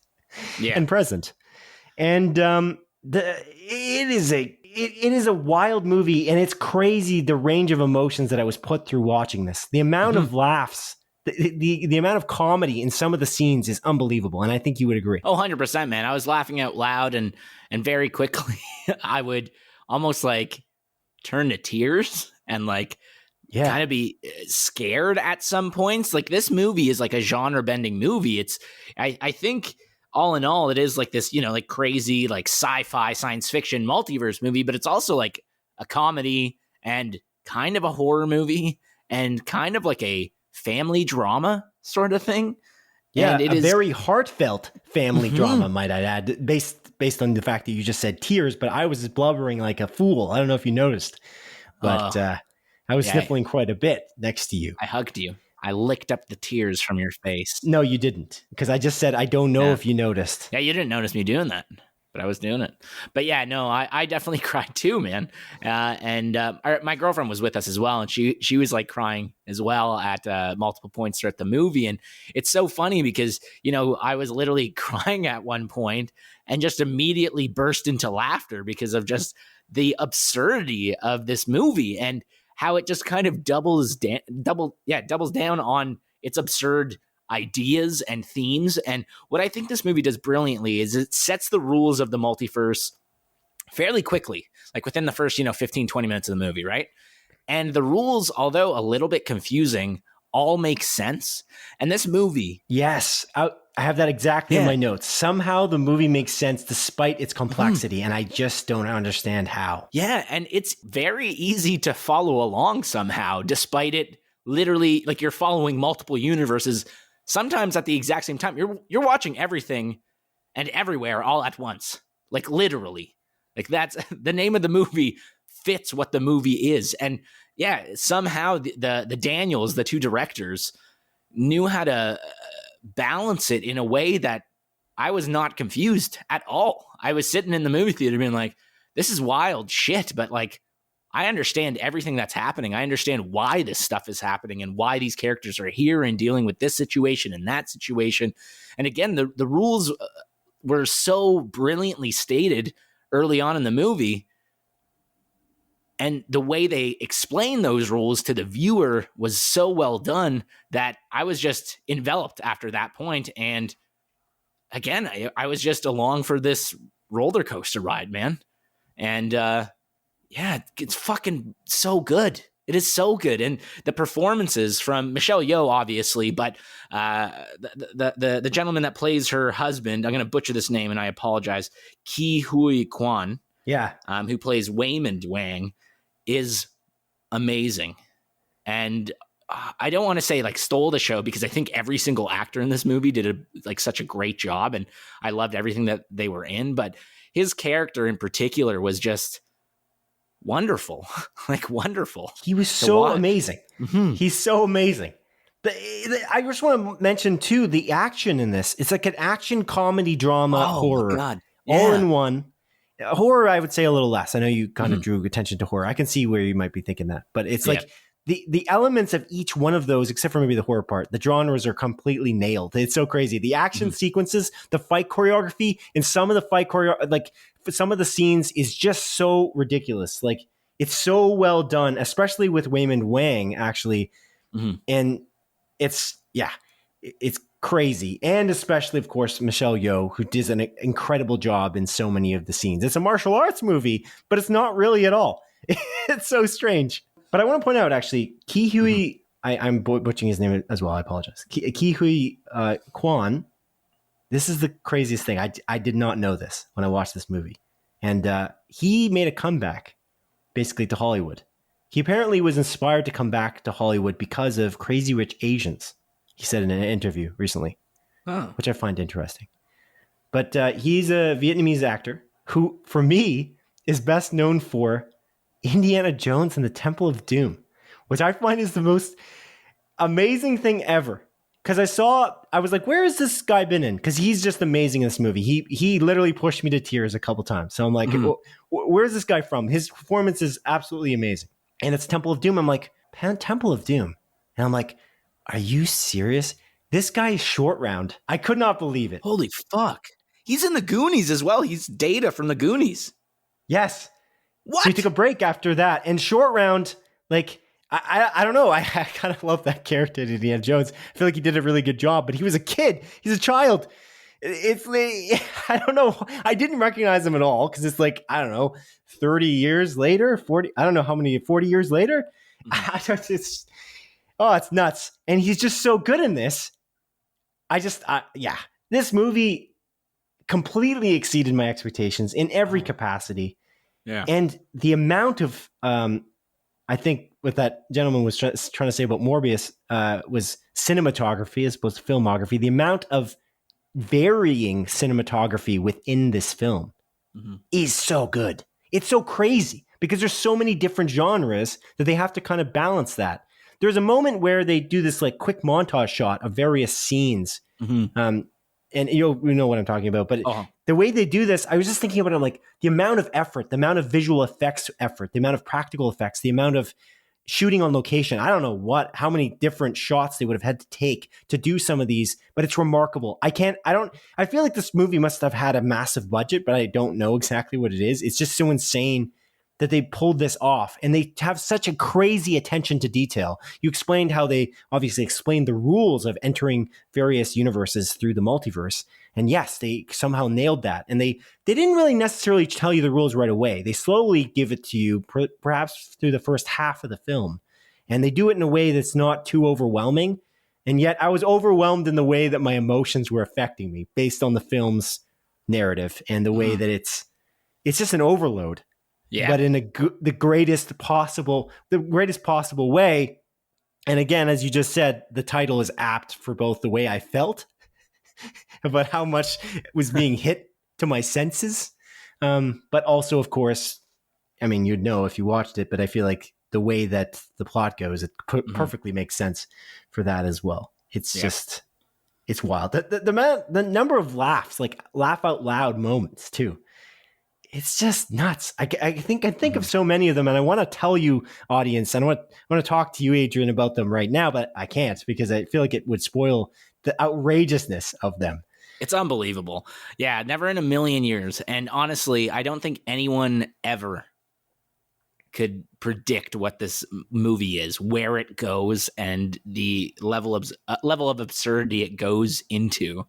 and present. And It is a wild movie, and it's crazy the range of emotions that I was put through watching this. The amount of laughs, the amount of comedy in some of the scenes is unbelievable, and I think you would agree. Oh, 100%, man. I was laughing out loud, and very quickly I would almost like turn to tears and like kind of be scared at some points. Like, this movie is like a genre bending movie. I think all in all, it is like this, like crazy, like sci-fi science fiction multiverse movie, but it's also like a comedy and kind of a horror movie and kind of like a family drama sort of thing. Yeah, and it a is very heartfelt family drama, might I add, based on the fact that you just said tears, but I was just blubbering like a fool. I don't know if you noticed, but I was sniffling quite a bit next to you. I hugged you. I licked up the tears from your face. No, you didn't, because I just said I don't know if you noticed. Yeah, you didn't notice me doing that, but I was doing it. But yeah, no, I definitely cried too, man. And my girlfriend was with us as well, and she was like crying as well at multiple points throughout the movie. And it's so funny because, I was literally crying at one point and just immediately burst into laughter because of just the absurdity of this movie and how it just kind of doubles down on its absurd ideas and themes. And what I think this movie does brilliantly is it sets the rules of the multiverse fairly quickly, like within the first, 15, 20 minutes of the movie, right? And the rules, although a little bit confusing, all make sense. And this movie... Yes, I have that exactly in my notes. Somehow the movie makes sense despite its complexity, and I just don't understand how. Yeah, and it's very easy to follow along somehow, despite it literally, like, you're following multiple universes, sometimes at the exact same time. You're watching everything and everywhere all at once, like literally. Like, that's the name of the movie fits what the movie is. And yeah, somehow the Daniels, the two directors, knew how to balance it in a way that I was not confused at all. I was sitting in the movie theater being like, this is wild shit, but like, I understand everything that's happening. I understand why this stuff is happening and why these characters are here and dealing with this situation and that situation. And again, the rules were so brilliantly stated early on in the movie. And the way they explain those rules to the viewer was so well done that I was just enveloped after that point. And again, I was just along for this roller coaster ride, man. And yeah, it's fucking so good. It is so good. And the performances from Michelle Yeoh, obviously, but the gentleman that plays her husband, I'm going to butcher this name and I apologize, Ki Hui Kwan, who plays Waymond Wang, is amazing. And I don't want to say like stole the show because I think every single actor in this movie did such a great job. And I loved everything that they were in, but his character in particular was just wonderful, like wonderful. He was so amazing. Mm-hmm. He's so amazing. I just want to mention too, the action in this. It's like an action comedy drama horror all in one. Horror, I would say a little less. I know you kind of drew attention to horror. I can see where you might be thinking that, but it's like the elements of each one of those, except for maybe the horror part, the genres are completely nailed. It's so crazy. The action sequences, the fight choreography, and some of the fight some of the scenes is just so ridiculous. Like, it's so well done, especially with Waymond Wang, actually. And it's crazy. And especially, of course, Michelle Yeoh, who does an incredible job in so many of the scenes. It's a martial arts movie, but it's not really at all. It's so strange. But I want to point out, actually, Ki Hui, I'm butchering his name as well. I apologize. Ki Hui Kwan. This is the craziest thing. I did not know this when I watched this movie. And he made a comeback, basically, to Hollywood. He apparently was inspired to come back to Hollywood because of Crazy Rich Asians. He said in an interview recently, which I find interesting. But he's a Vietnamese actor who, for me, is best known for Indiana Jones and the Temple of Doom, which I find is the most amazing thing ever. Because I was like, where has this guy been in? Because he's just amazing in this movie. He literally pushed me to tears a couple times. So I'm like, where's this guy from? His performance is absolutely amazing. And it's Temple of Doom. I'm like, Temple of Doom. And I'm like, are you serious? This guy is Short Round. I could not believe it. Holy fuck. He's in the Goonies as well. He's Data from the Goonies. Yes. What? So he took a break after that. And Short Round, like, I don't know. I kind of love that character, Indiana Jones. I feel like he did a really good job, but he was a kid. He's a child. It's like, I don't know. I didn't recognize him at all because it's like, I don't know, 30 years later, 40, I don't know how many, 40 years later. It's nuts. And he's just so good in this. This movie completely exceeded my expectations in every capacity. Yeah. And the amount of, I think what that gentleman was trying to say about Morbius was cinematography as opposed to filmography. The amount of varying cinematography within this film is so good. It's so crazy because there's so many different genres that they have to kind of balance that. There's a moment where they do this like quick montage shot of various scenes. And you know what I'm talking about, but the way they do this, I was just thinking about it, like the amount of effort, the amount of visual effects effort, the amount of practical effects, the amount of shooting on location. I don't know how many different shots they would have had to take to do some of these, but it's remarkable. I feel like this movie must have had a massive budget, but I don't know exactly what it is. It's just so insane that they pulled this off, and they have such a crazy attention to detail. You explained how they obviously explained the rules of entering various universes through the multiverse. And yes, they somehow nailed that. And they didn't really necessarily tell you the rules right away. They slowly give it to you, perhaps through the first half of the film. And they do it in a way that's not too overwhelming. And yet I was overwhelmed in the way that my emotions were affecting me based on the film's narrative and the way that it's just an overload. Yeah. But in the greatest possible way. And again, as you just said, the title is apt for both the way I felt about how much was being hit to my senses. But also, of course, I mean, you'd know if you watched it, but I feel like the way that the plot goes, it perfectly makes sense for that as well. It's just, it's wild. The number of laughs, like laugh out loud moments too. It's just nuts. I think of so many of them, and I want to tell you, audience, and I want to talk to you, Adrian, about them right now, but I can't because I feel like it would spoil the outrageousness of them. It's unbelievable. Yeah, never in a million years. And honestly, I don't think anyone ever could predict what this movie is, where it goes, and the level of absurdity it goes into.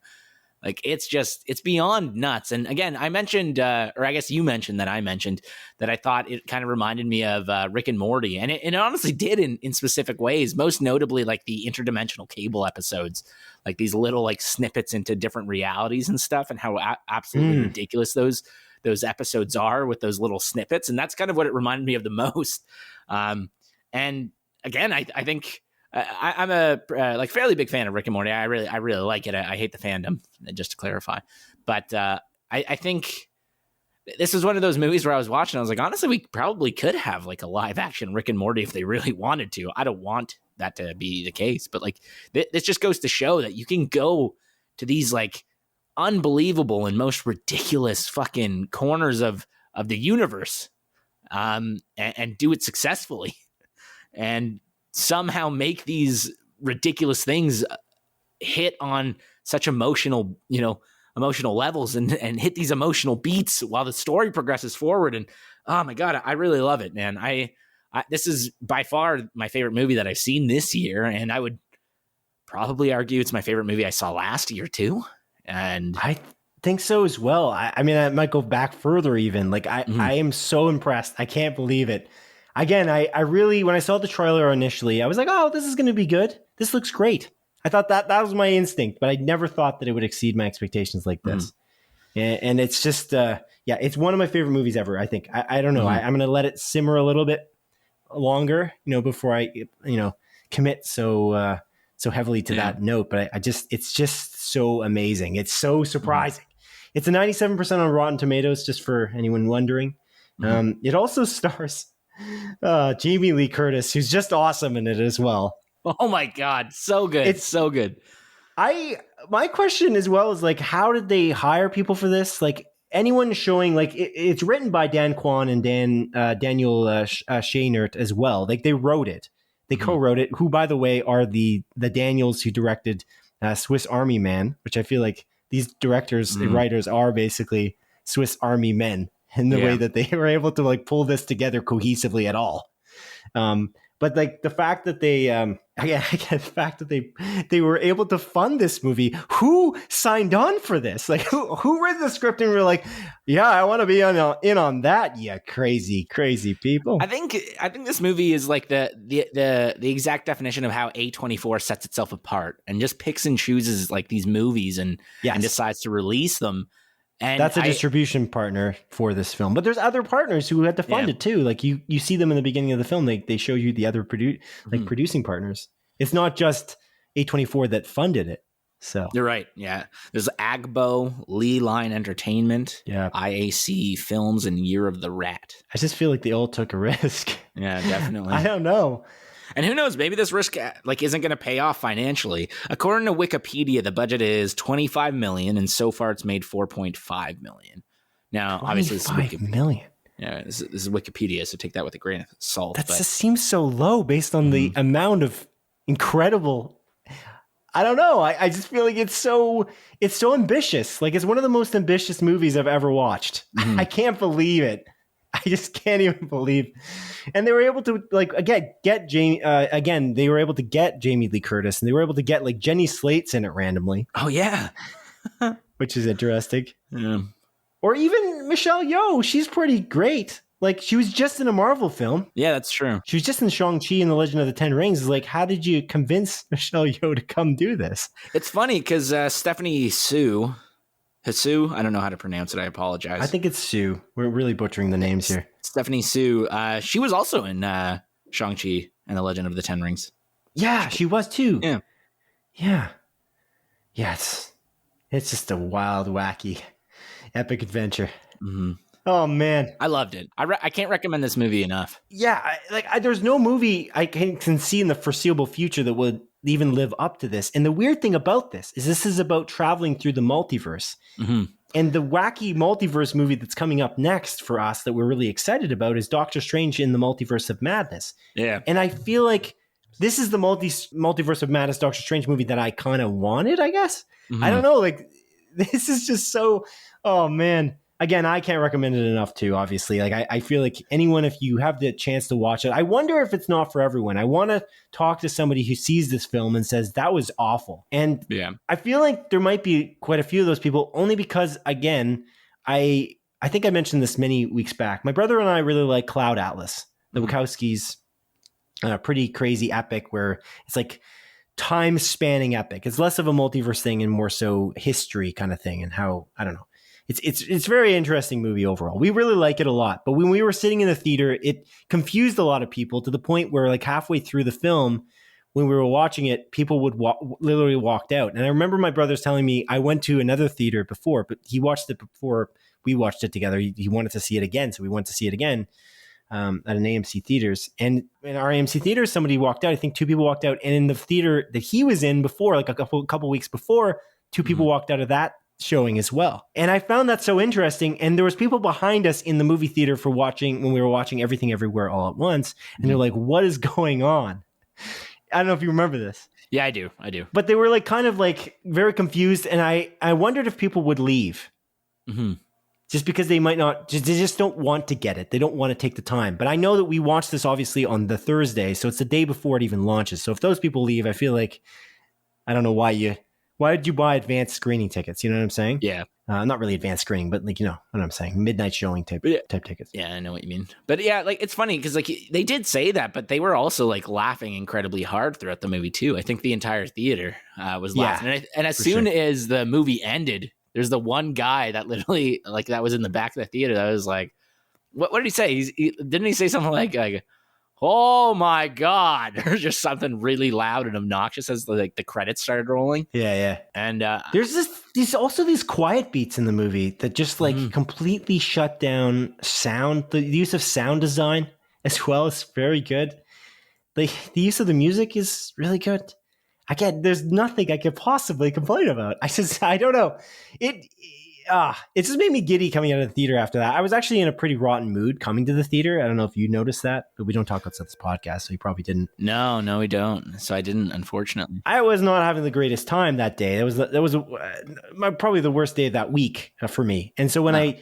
Like, it's beyond nuts. And again, I mentioned, or I guess you mentioned that I thought it kind of reminded me of Rick and Morty. And it honestly did in specific ways, most notably like the interdimensional cable episodes, like these little like snippets into different realities and stuff, and how absolutely ridiculous those episodes are with those little snippets. And that's kind of what it reminded me of the most. And again, I think... I'm a fairly big fan of Rick and Morty. I really like it. I hate the fandom, just to clarify. But I think this was one of those movies where I was watching. I was like, honestly, we probably could have like a live action Rick and Morty if they really wanted to. I don't want that to be the case, but like this just goes to show that you can go to these like unbelievable and most ridiculous fucking corners of the universe, and do it successfully, and somehow make these ridiculous things hit on such emotional levels and hit these emotional beats while the story progresses forward. And oh my God, I really love it, man. This is by far my favorite movie that I've seen this year. And I would probably argue it's my favorite movie I saw last year too. And I think so as well. I mean, I might go back further even. Like I am so impressed. I can't believe it. Again, I really, when I saw the trailer initially, I was like, oh, this is going to be good. This looks great. I thought that was my instinct, but I never thought that it would exceed my expectations like this. And it's just, it's one of my favorite movies ever, I think. I don't know. I'm going to let it simmer a little bit longer, before I, commit so heavily to that note. But it's just so amazing. It's so surprising. It's a 97% on Rotten Tomatoes, just for anyone wondering. It also stars Jamie Lee Curtis, who's just awesome in it as well. Oh my God, so good. It's so good. My question as well is like, how did they hire people for this? Like anyone showing, like it's written by Dan Kwan and Daniel Scheinert as well. Like they wrote it, they co-wrote it. Who, by the way, are the Daniels who directed Swiss Army Man, which I feel like these directors and Mm. writers are basically Swiss Army men in the way that they were able to like pull this together cohesively at all. But like the fact that they, the fact that they were able to fund this movie, who signed on for this? Like who read the script and were like, yeah, I want to be in on that. Yeah, crazy people. I think this movie is like the exact definition of how A24 sets itself apart and just picks and chooses like these movies and decides to release them. And that's a distribution partner for this film. But there's other partners who had to fund it too. Like you see them in the beginning of the film. They show you the other producing partners. It's not just A24 that funded it. So you're right. Yeah. There's Agbo, Lee Line Entertainment, IAC Films, and Year of the Rat. I just feel like they all took a risk. Yeah, definitely. I don't know. And who knows, maybe this risk like isn't going to pay off financially. According to Wikipedia, the budget is $25 million, and so far it's made $4.5 million. Now, obviously, this is $5 million. Yeah, this is Wikipedia, so take that with a grain of salt. That just seems so low based on the amount of incredible. I don't know. I just feel like it's so ambitious. Like it's one of the most ambitious movies I've ever watched. I can't believe it. I just can't even believe. And they were able to like get Jamie again. They were able to get Jamie Lee Curtis, and they were able to get like Jenny Slate's in it randomly. Oh yeah, which is interesting. Yeah. Or even Michelle Yeoh. She's pretty great. Like she was just in a Marvel film. Yeah, that's true. She was just in Shang-Chi and the Legend of the Ten Rings. It's like, how did you convince Michelle Yeoh to come do this? It's funny because Stephanie Hsu, I don't know how to pronounce it. I apologize. I think it's Sue. We're really butchering the names here. Stephanie Hsu. She was also in Shang-Chi and the Legend of the Ten Rings. Yeah, she was too. Yeah. Yes. It's just a wild, wacky, epic adventure. Mm-hmm. Oh man, I loved it. I can't recommend this movie enough. Yeah, there's no movie I can see in the foreseeable future that would even live up to this. And the weird thing about this is about traveling through the multiverse. Mm-hmm. And the wacky multiverse movie that's coming up next for us that we're really excited about is Doctor Strange in the Multiverse of Madness. Yeah. And I feel like this is the Multiverse of Madness Doctor Strange movie that I kind of wanted, I guess. Mm-hmm. I don't know. Like, this is just so, oh man. Again, I can't recommend it enough too, obviously. Like, I feel like anyone, if you have the chance to watch it, I wonder if it's not for everyone. I want to talk to somebody who sees this film and says, that was awful. And I feel like there might be quite a few of those people, only because, again, I think I mentioned this many weeks back. My brother and I really like Cloud Atlas, the Wachowskis' pretty crazy epic where it's like time-spanning epic. It's less of a multiverse thing and more so history kind of thing and how, I don't know. It's a very interesting movie overall. We really like it a lot. But when we were sitting in the theater, it confused a lot of people to the point where like halfway through the film, when we were watching it, people would literally walked out. And I remember my brothers telling me, I went to another theater before, but he watched it before we watched it together. He wanted to see it again. So we went to see it again at an AMC theaters. And in our AMC theaters, somebody walked out. I think two people walked out. And in the theater that he was in before, like a couple weeks before, two people walked out of that showing as well. And I found that so interesting. And there was people behind us in the movie theater when we were watching Everything Everywhere All at Once. And they're like, what is going on? I don't know if you remember this. Yeah, I do. But they were like kind of like very confused. And I wondered if people would leave. Mm-hmm. Just because they might not, they just don't want to get it. They don't want to take the time. But I know that we watched this obviously on the Thursday. So it's the day before it even launches. So if those people leave, I feel like, I don't know why did you buy advanced screening tickets? You know what I'm saying? Yeah. Not really advanced screening, but like, you know what I'm saying? Midnight showing type tickets. Yeah, I know what you mean. But yeah, like it's funny because like they did say that, but they were also like laughing incredibly hard throughout the movie too. I think the entire theater was laughing. And as soon as the movie ended, there's the one guy that literally like that was in the back of the theater that was like, what did he say? Didn't he say something like oh my God, or just something really loud and obnoxious as like the credits started rolling. Yeah. And there's these quiet beats in the movie that just like completely shut down sound. The use of sound design as well is very good. Like the use of the music is really good. There's nothing I could possibly complain about. I don't know. it just made me giddy coming out of the theater after that. I was actually in a pretty rotten mood coming to the theater. I don't know if you noticed that, but we don't talk outside this podcast, so you probably didn't. No, we don't. So I didn't, unfortunately. I was not having the greatest time that day. That was probably the worst day of that week for me. And so when I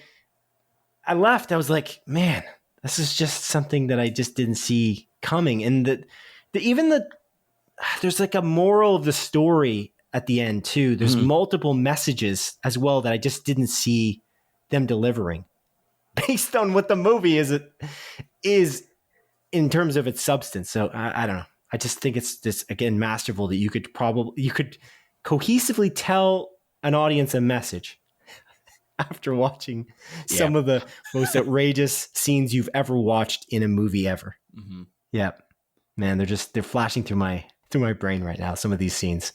left, I was like, man, this is just something that I just didn't see coming. And there's like a moral of the story at the end too. There's multiple messages as well that I just didn't see them delivering based on what the movie is in terms of its substance. So I don't know. I just think it's just, again, masterful that you could cohesively tell an audience a message after watching some of the most outrageous scenes you've ever watched in a movie ever. Mm-hmm. Yeah, man, they're flashing through my brain right now. Some of these scenes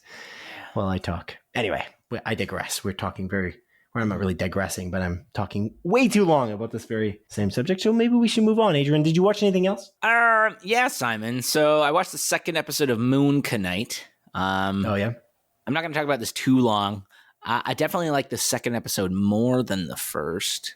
while I talk. Anyway, I digress. I'm not really digressing, but I'm talking way too long about this very same subject. So maybe we should move on. Adrian, did you watch anything else? Yeah, Simon. So I watched the second episode of Moon Knight. Oh yeah. I'm not going to talk about this too long. I definitely like the second episode more than the first.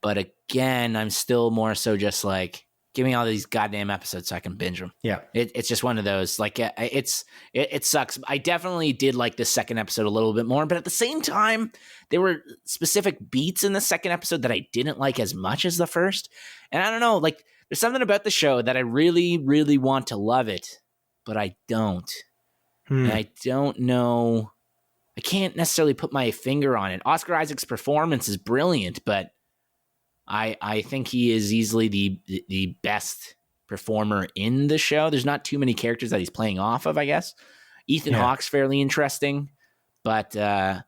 But again, I'm still more so just like, give me all these goddamn episodes so I can binge them. Yeah. It's just one of those, like, it sucks. I definitely did like the second episode a little bit more, but at the same time, there were specific beats in the second episode that I didn't like as much as the first. And I don't know, like, there's something about the show that I really, really want to love it, but I don't. And I don't know. I can't necessarily put my finger on it. Oscar Isaac's performance is brilliant, but I think he is easily the best performer in the show. There's not too many characters that he's playing off of, I guess. Ethan Hawke's fairly interesting, but I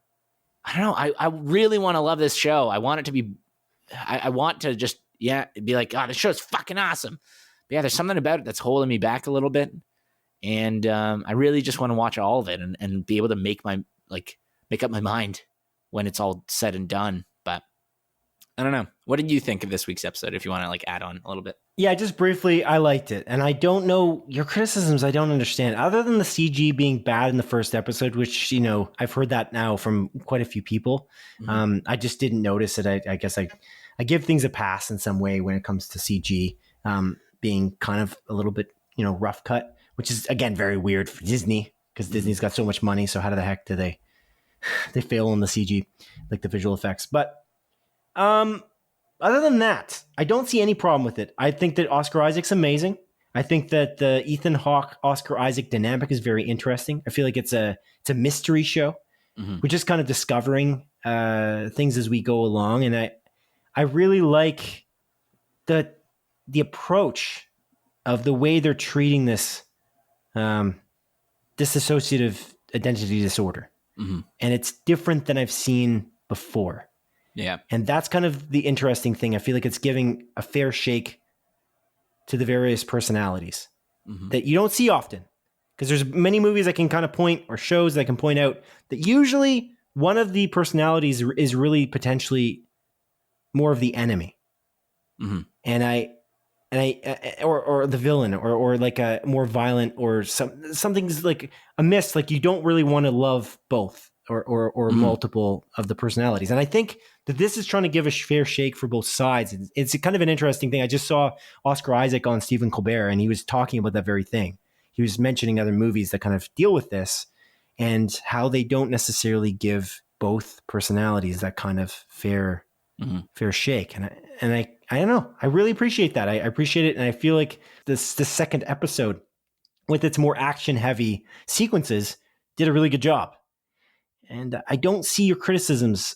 don't know. I really want to love this show. I want it to be, I want to just, be like, oh, this show's fucking awesome. But yeah, there's something about it that's holding me back a little bit. And I really just want to watch all of it and be able to make up my mind when it's all said and done. But I don't know. What did you think of this week's episode, if you want to add on a little bit? Yeah, just briefly, I liked it. And I don't know your criticisms. I don't understand. Other than the CG being bad in the first episode, which, I've heard that now from quite a few people. Mm-hmm. I just didn't notice it. I guess I give things a pass in some way when it comes to CG being kind of a little bit, rough cut, which is, again, very weird for Disney because Disney's got so much money. So how the heck do they fail on the CG, like the visual effects? But other than that, I don't see any problem with it. I think that Oscar Isaac's amazing. I think that the Ethan Hawke, Oscar Isaac dynamic is very interesting. I feel like it's a mystery show. Mm-hmm. We're just kind of discovering things as we go along. And I really like the approach of the way they're treating this dissociative identity disorder. Mm-hmm. And it's different than I've seen before. Yeah. And that's kind of the interesting thing. I feel like it's giving a fair shake to the various personalities that you don't see often. Because there's many movies I can kind of point, or shows that I can point out, that usually one of the personalities is really potentially more of the enemy. Mm-hmm. Or the villain, or like a more violent, or something's like amiss. Like you don't really want to love both or multiple of the personalities. And I think that this is trying to give a fair shake for both sides. It's kind of an interesting thing. I just saw Oscar Isaac on Stephen Colbert, and he was talking about that very thing. He was mentioning other movies that kind of deal with this and how they don't necessarily give both personalities that kind of fair shake. And I don't know. I really appreciate that. I appreciate it. And I feel like the second episode, with its more action heavy sequences, did a really good job. And I don't see your criticisms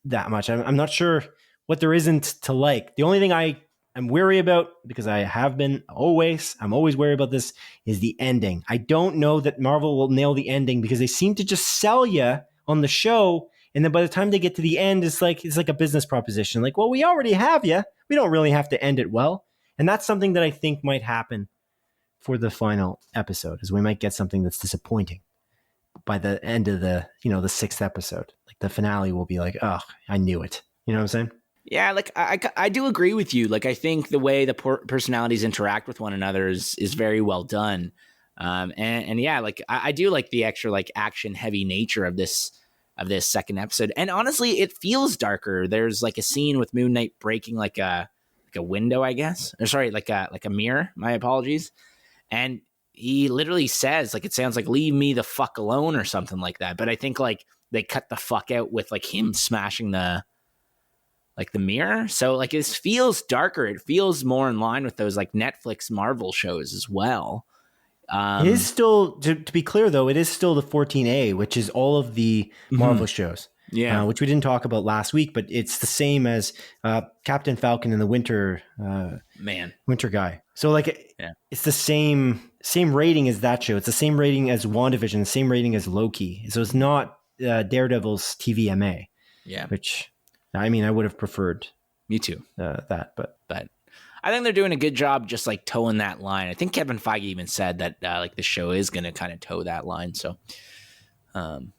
that much. I'm not sure what there isn't to like. The only thing I'm wary about, because I have been I'm always wary about this, is the ending. I don't know that Marvel will nail the ending, because they seem to just sell you on the show. And then by the time they get to the end, it's like a business proposition. Like, well, we already have you. We don't really have to end it well. And that's something that I think might happen for the final episode, is we might get something that's disappointing by the end of the sixth episode. Like the finale will be like, oh, I knew it. You know what I'm saying? Yeah, like I do agree with you. Like I think the way the personalities interact with one another is very well done. And yeah, like I do like the extra like action heavy nature of this this second episode. And honestly, it feels darker. There's like a scene with Moon Knight breaking like a window, I guess. Or sorry, like a mirror. My apologies. And he literally says, like, it sounds like "leave me the fuck alone" or something like that. But I think like they cut the fuck out with like him smashing the mirror. So like it feels darker. It feels more in line with those like Netflix Marvel shows as well. It is still, to be clear though, it is still the 14A, which is all of the Marvel shows. Yeah. Which we didn't talk about last week, but it's the same as Captain Falcon and the Winter Guy. So like it's the same rating as that show. It's the same rating as WandaVision, the same rating as Loki. So it's not Daredevil's TVMA. Yeah. Which, I mean, I would have preferred. Me too. That, but I think they're doing a good job just like towing that line. I think Kevin Feige even said that like the show is going to kind of toe that line. So, and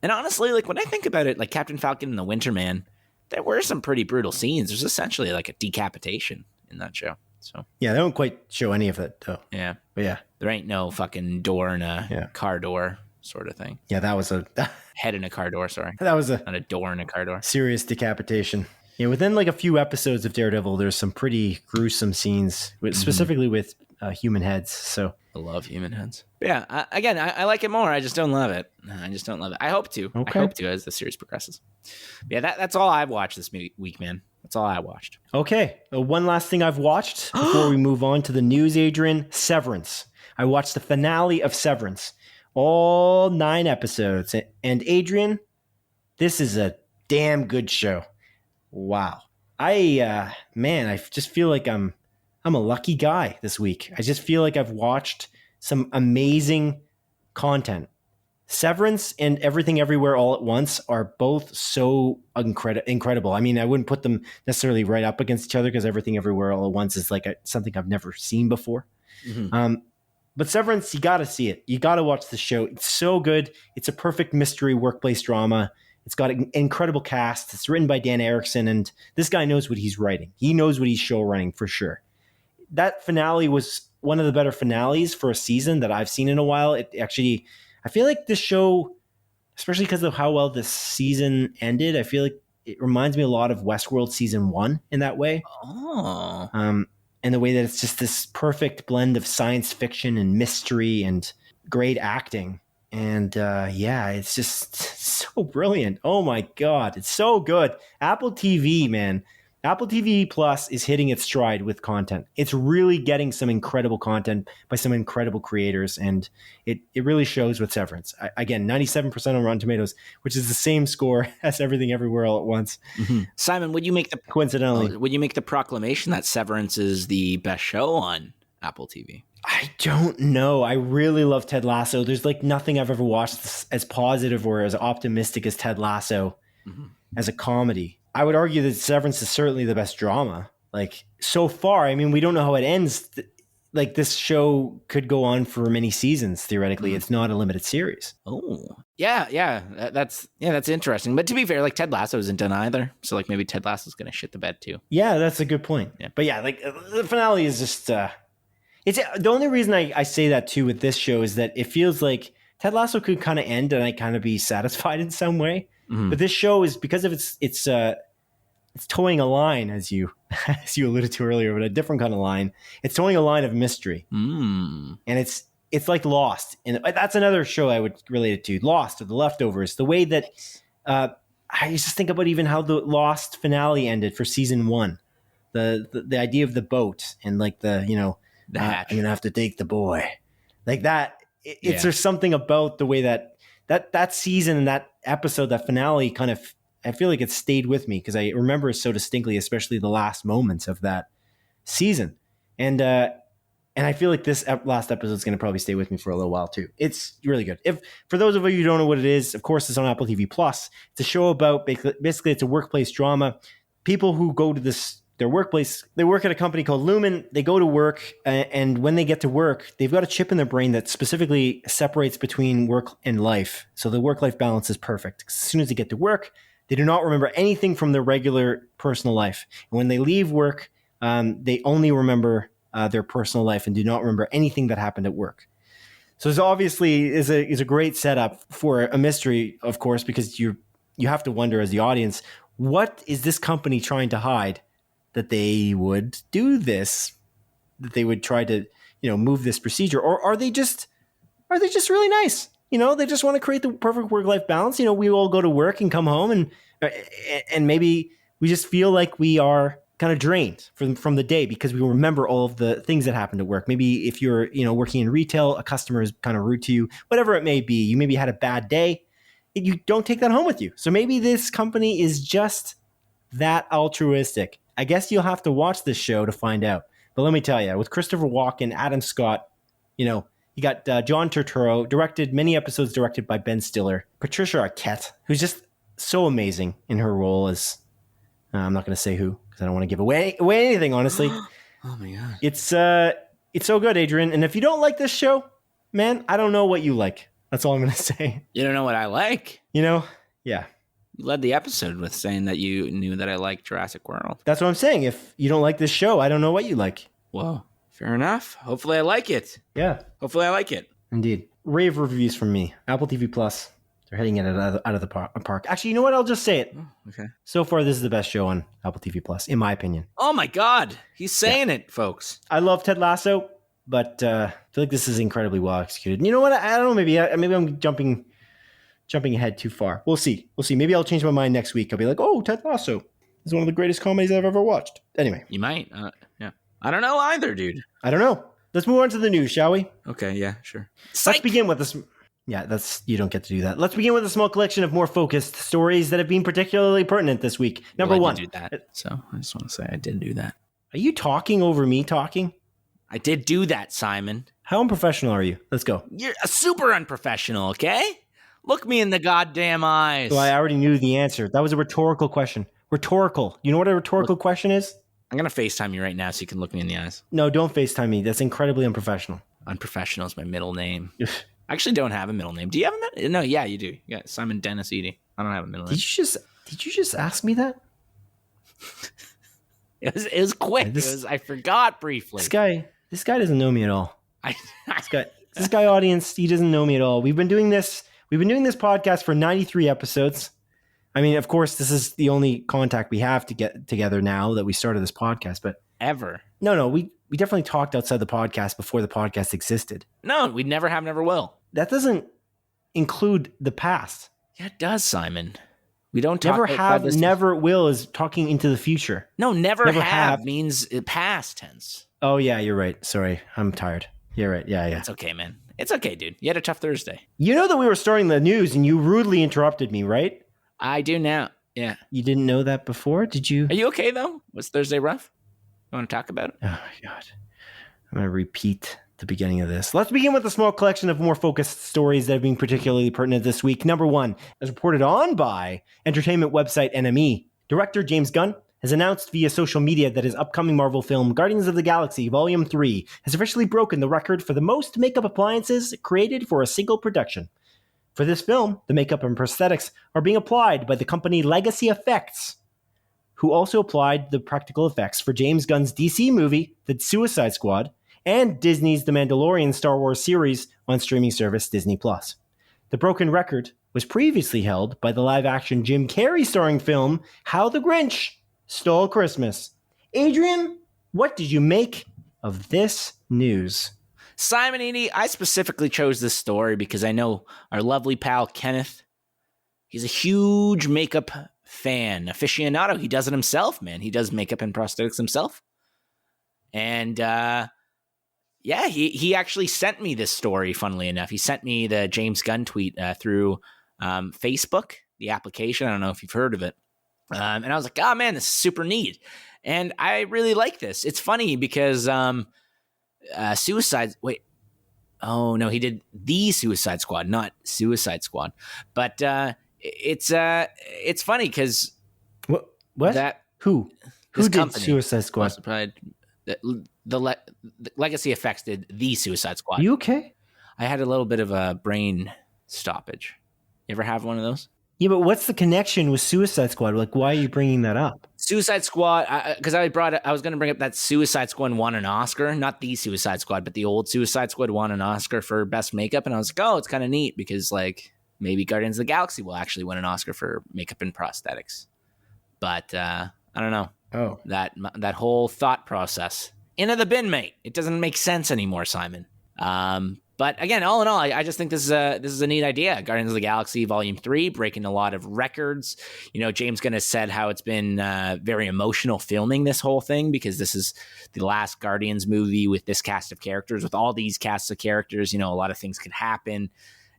honestly, like when I think about it, like Captain Falcon and the Winter Man, there were some pretty brutal scenes. There's essentially like a decapitation in that show. So yeah, they don't quite show any of it though. Yeah. But yeah, there ain't no fucking door in a car door sort of thing. Yeah, that was a head in a car door. Sorry. That was not a door in a car door. Serious decapitation. Yeah, within like a few episodes of Daredevil, there's some pretty gruesome scenes, specifically with human heads. So I love human heads. But yeah, I like it more. I just don't love it. I hope to. Okay. I hope to as the series progresses. But yeah, that's all I've watched this week, man. That's all I watched. Okay. One last thing I've watched before we move on to the news, Adrian. Severance. I watched the finale of Severance. All 9 episodes. And Adrian, this is a damn good show. Wow. I just feel like I'm a lucky guy this week. I just feel like I've watched some amazing content. Severance and Everything Everywhere All at Once are both so incredible. I mean, I wouldn't put them necessarily right up against each other because Everything Everywhere All at Once is like something I've never seen before. Mm-hmm. But Severance, you got to see it. You got to watch the show. It's so good. It's a perfect mystery workplace drama. It's got an incredible cast. It's written by Dan Erickson, and this guy knows what he's writing. He knows what he's show running for sure. That finale was one of the better finales for a season that I've seen in a while. It actually, I feel like this show, especially because of how well this season ended, I feel like it reminds me a lot of Westworld season 1 in that way. Oh. And the way that it's just this perfect blend of science fiction and mystery and great acting. And it's just so brilliant. Oh my God, it's so good. Apple TV, man. Apple TV Plus is hitting its stride with content. It's really getting some incredible content by some incredible creators, and it really shows with Severance. Again, 97% on Rotten Tomatoes, which is the same score as Everything Everywhere All at Once. Mm-hmm. Simon, would you make the proclamation that Severance is the best show on Apple TV? I don't know. I really love Ted Lasso. There's like nothing I've ever watched as positive or as optimistic as Ted Lasso as a comedy. I would argue that Severance is certainly the best drama. Like so far, I mean, we don't know how it ends. Like this show could go on for many seasons. Theoretically, it's not a limited series. Oh, yeah. That's interesting. But to be fair, like Ted Lasso isn't done either. So like maybe Ted Lasso's going to shit the bed too. Yeah, that's a good point. Yeah. But yeah, like the finale is just, it's the only reason I say that too with this show is that it feels like Ted Lasso could kind of end and I kind of be satisfied in some way. Mm-hmm. But this show is because of it's towing a line, as you alluded to earlier, but a different kind of line. It's towing a line of mystery, and it's like Lost, and that's another show I would relate it to. Lost or The Leftovers. The way that I just think about even how the Lost finale ended for season 1, the idea of the boat and like the hatch. I'm gonna have to take the boy, like that. There's something about the way that season and that episode, that finale, kind of, I feel like it stayed with me because I remember it so distinctly, especially the last moments of that season. And I feel like this last episode is going to probably stay with me for a little while too. It's really good. If for those of you who don't know what it is, of course, it's on Apple TV Plus. It's a show about basically it's a workplace drama. People who go to their workplace, they work at a company called Lumen. They go to work, and when they get to work, they've got a chip in their brain that specifically separates between work and life. So the work-life balance is perfect. As soon as they get to work, they do not remember anything from their regular personal life. And when they leave work, they only remember their personal life and do not remember anything that happened at work. So this obviously is a great setup for a mystery, of course, because you have to wonder as the audience, what is this company trying to hide that they would do this, that they would try to, move this procedure, or are they just really nice? They just want to create the perfect work-life balance. We all go to work and come home and maybe we just feel like we are kind of drained from the day because we remember all of the things that happened at work. Maybe if you're, working in retail, a customer is kind of rude to you, whatever it may be. You maybe had a bad day. You don't take that home with you. So maybe this company is just that altruistic. I guess you'll have to watch this show to find out. But let me tell you, with Christopher Walken, Adam Scott, you got John Turturro, many episodes directed by Ben Stiller. Patricia Arquette, who's just so amazing in her role as, I'm not going to say who, because I don't want to give away anything, honestly. Oh my God. It's so good, Adrian. And if you don't like this show, man, I don't know what you like. That's all I'm going to say. You don't know what I like? Yeah. You led the episode with saying that you knew that I liked Jurassic World. That's what I'm saying. If you don't like this show, I don't know what you like. Whoa. Fair enough. Hopefully I like it. Yeah. Hopefully I like it. Indeed. Rave reviews from me. Apple TV Plus. They're heading it out of the park. Actually, you know what? I'll just say it. Oh, okay. So far, this is the best show on Apple TV Plus, in my opinion. Oh my God. He's saying it, folks. I love Ted Lasso, but I feel like this is incredibly well executed. And you know what? I don't know. Maybe I'm jumping ahead too far. We'll see. Maybe I'll change my mind next week. I'll be like, oh, Ted Lasso is one of the greatest comedies I've ever watched. Anyway. You might. Yeah. I don't know either, dude. I don't know. Let's move on to the news, shall we? Okay, yeah, sure. Let's begin with this. Yeah, you don't get to do that. Let's begin with a small collection of more focused stories that have been particularly pertinent this week. Number one. I did do that. So I just want to say I did do that. Are you talking over me talking? I did do that, Simon. How unprofessional are you? Let's go. You're super unprofessional, okay? Look me in the goddamn eyes. So I already knew the answer. That was a rhetorical question. Rhetorical. You know what a rhetorical question is? I'm going to FaceTime you right now so you can look me in the eyes. No, don't FaceTime me. That's incredibly unprofessional. Unprofessional is my middle name. I actually don't have a middle name. Do you have a middle name? No, yeah, you do. You got Simon Dennis Eady. I don't have a middle name. Did you just ask me that? It was quick. I forgot briefly. This guy doesn't know me at all. This guy audience, he doesn't know me at all. We've been doing this podcast for 93 episodes. I mean, of course, this is the only contact we have to get together now that we started this podcast, but ever. No, we definitely talked outside the podcast before the podcast existed. No, we never have, never will. That doesn't include the past. Yeah, it does, Simon. We don't talk never have, never will is talking into the future. No, never have means past tense. Oh yeah, you're right. Sorry, I'm tired. You're right. Yeah. It's okay, man. It's okay, dude. You had a tough Thursday. You know that we were starting the news and you rudely interrupted me, right? I do now. Yeah. You didn't know that before? Did you? Are you okay, though? Was Thursday rough? You want to talk about it? Oh, my God. I'm going to repeat the beginning of this. Let's begin with a small collection of more focused stories that have been particularly pertinent this week. Number one, as reported on by entertainment website NME, director James Gunn has announced via social media that his upcoming Marvel film, Guardians of the Galaxy Volume 3, has officially broken the record for the most makeup appliances created for a single production. For this film, the makeup and prosthetics are being applied by the company Legacy Effects, who also applied the practical effects for James Gunn's DC movie, The Suicide Squad, and Disney's The Mandalorian Star Wars series on streaming service Disney+. The broken record was previously held by the live-action Jim Carrey starring film How the Grinch Stole Christmas. Adrian, what did you make of this news? Simon Eady, I specifically chose this story because I know our lovely pal Kenneth, he's a huge makeup fan, aficionado. He does it himself, man. He does makeup and prosthetics himself. And he actually sent me this story, funnily enough. He sent me the James Gunn tweet through Facebook, the application. I don't know if you've heard of it. And I was like, oh, man, this is super neat. And I really like this. It's funny because... Oh no, he did The Suicide Squad, not Suicide Squad. But it's funny because what who did company, Suicide Squad? The Legacy Effects did The Suicide Squad. You okay? I had a little bit of a brain stoppage. You ever have one of those? Yeah, but what's the connection with Suicide Squad? Like, why are you bringing that up? Suicide Squad, because I was going to bring up that Suicide Squad won an Oscar, not the Suicide Squad, but the old Suicide Squad won an Oscar for best makeup, and I was like, oh, it's kind of neat because like maybe Guardians of the Galaxy will actually win an Oscar for makeup and prosthetics. But I don't know. Oh, that whole thought process into the bin, mate. It doesn't make sense anymore, Simon. But again, all in all, I just think this is a neat idea. Guardians of the Galaxy Volume 3, breaking a lot of records. You know, James Gunn has said how it's been very emotional filming this whole thing because this is the last Guardians movie with this cast of characters. With all these casts of characters, you know, a lot of things could happen,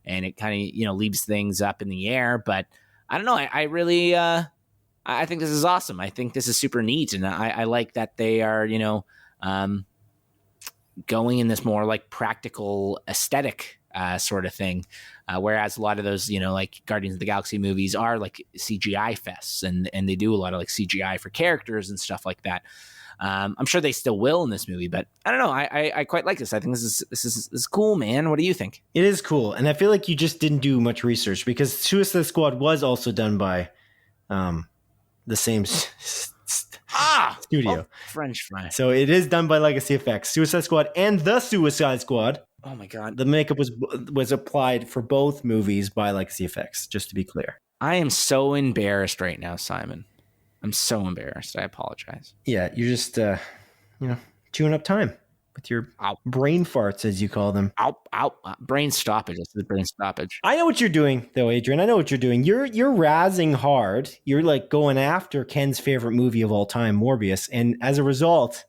and it kind of, you know, leaves things up in the air. But I don't know. I really I think this is awesome. I think this is super neat, and I like that they are, you know, going in this more like practical aesthetic sort of thing. Whereas a lot of those, you know, like Guardians of the Galaxy movies are like CGI fests and they do a lot of like CGI for characters and stuff like that. I'm sure they still will in this movie, but I don't know. I quite like this. I think this is cool, man. What do you think? it is cool. And I feel like you just didn't do much research because Suicide Squad was also done by the same studio. Oh, French fry. So it is done by Legacy Effects. Suicide Squad and The Suicide Squad. Oh my God. The makeup was applied for both movies by Legacy Effects, just to be clear. I am so embarrassed right now, Simon. I'm so embarrassed. I apologize. Yeah, you're just, chewing up time with your brain farts, as you call them. Brain stoppage. This is brain stoppage. I know what you're doing, though, Adrian. I know what you're doing. You're razzing hard. You're like going after Ken's favorite movie of all time, Morbius. And as a result,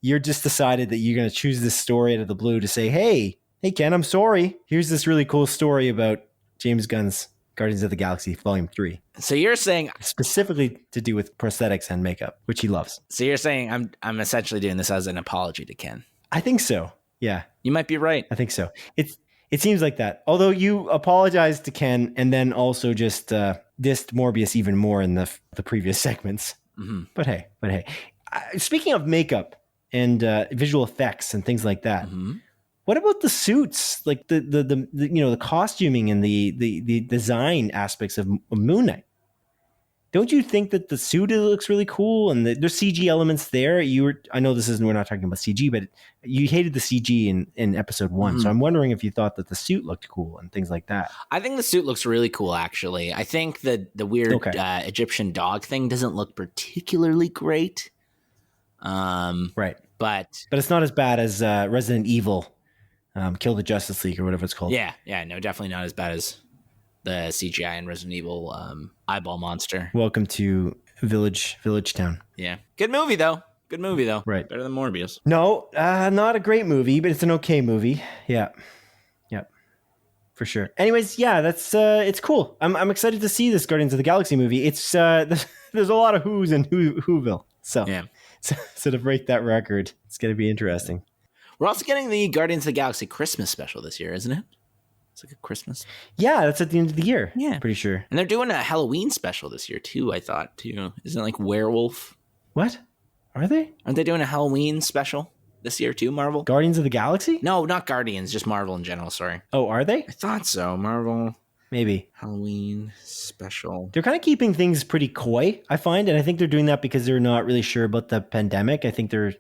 you're just decided that you're going to choose this story out of the blue to say, hey, Ken, I'm sorry. Here's this really cool story about James Gunn's Guardians of the Galaxy Volume 3. So you're saying specifically to do with prosthetics and makeup, which he loves. So you're saying I'm essentially doing this as an apology to Ken. I think so. Yeah. You might be right. I think so. It seems like that. Although you apologized to Ken and then also just dissed Morbius even more in the previous segments. Mm-hmm. But hey. Speaking of makeup and visual effects and things like that, mm-hmm. What about the suits, like the costuming and the design aspects of Moon Knight? Don't you think that the suit looks really cool and there's CG elements there? I know we're not talking about CG, but you hated the CG in episode 1. So I'm wondering if you thought that the suit looked cool and things like that. I think the suit looks really cool, actually. I think that the weird Egyptian dog thing doesn't look particularly great. Right. But it's not as bad as Resident Evil, Kill the Justice League or whatever it's called. Yeah, no, definitely not as bad as the CGI in Resident Evil eyeball monster. Welcome to Village Town. Yeah. Good movie, though. Right. Better than Morbius. No, not a great movie, but it's an okay movie. Yeah. For sure. Anyways, yeah, that's it's cool. I'm excited to see this Guardians of the Galaxy movie. It's there's a lot of who's in Whoville. So, yeah. So to break that record, it's going to be interesting. We're also getting the Guardians of the Galaxy Christmas special this year, isn't it? It's like a Christmas. Yeah, that's at the end of the year. Yeah. Pretty sure. And they're doing a Halloween special this year, too, I thought, too. Isn't it like Werewolf? What? Are they? Aren't they doing a Halloween special this year, too, Marvel? Guardians of the Galaxy? No, not Guardians, just Marvel in general, sorry. Oh, are they? I thought so. Marvel. Maybe. Halloween special. They're kind of keeping things pretty coy, I find. And I think they're doing that because they're not really sure about the pandemic. I think they're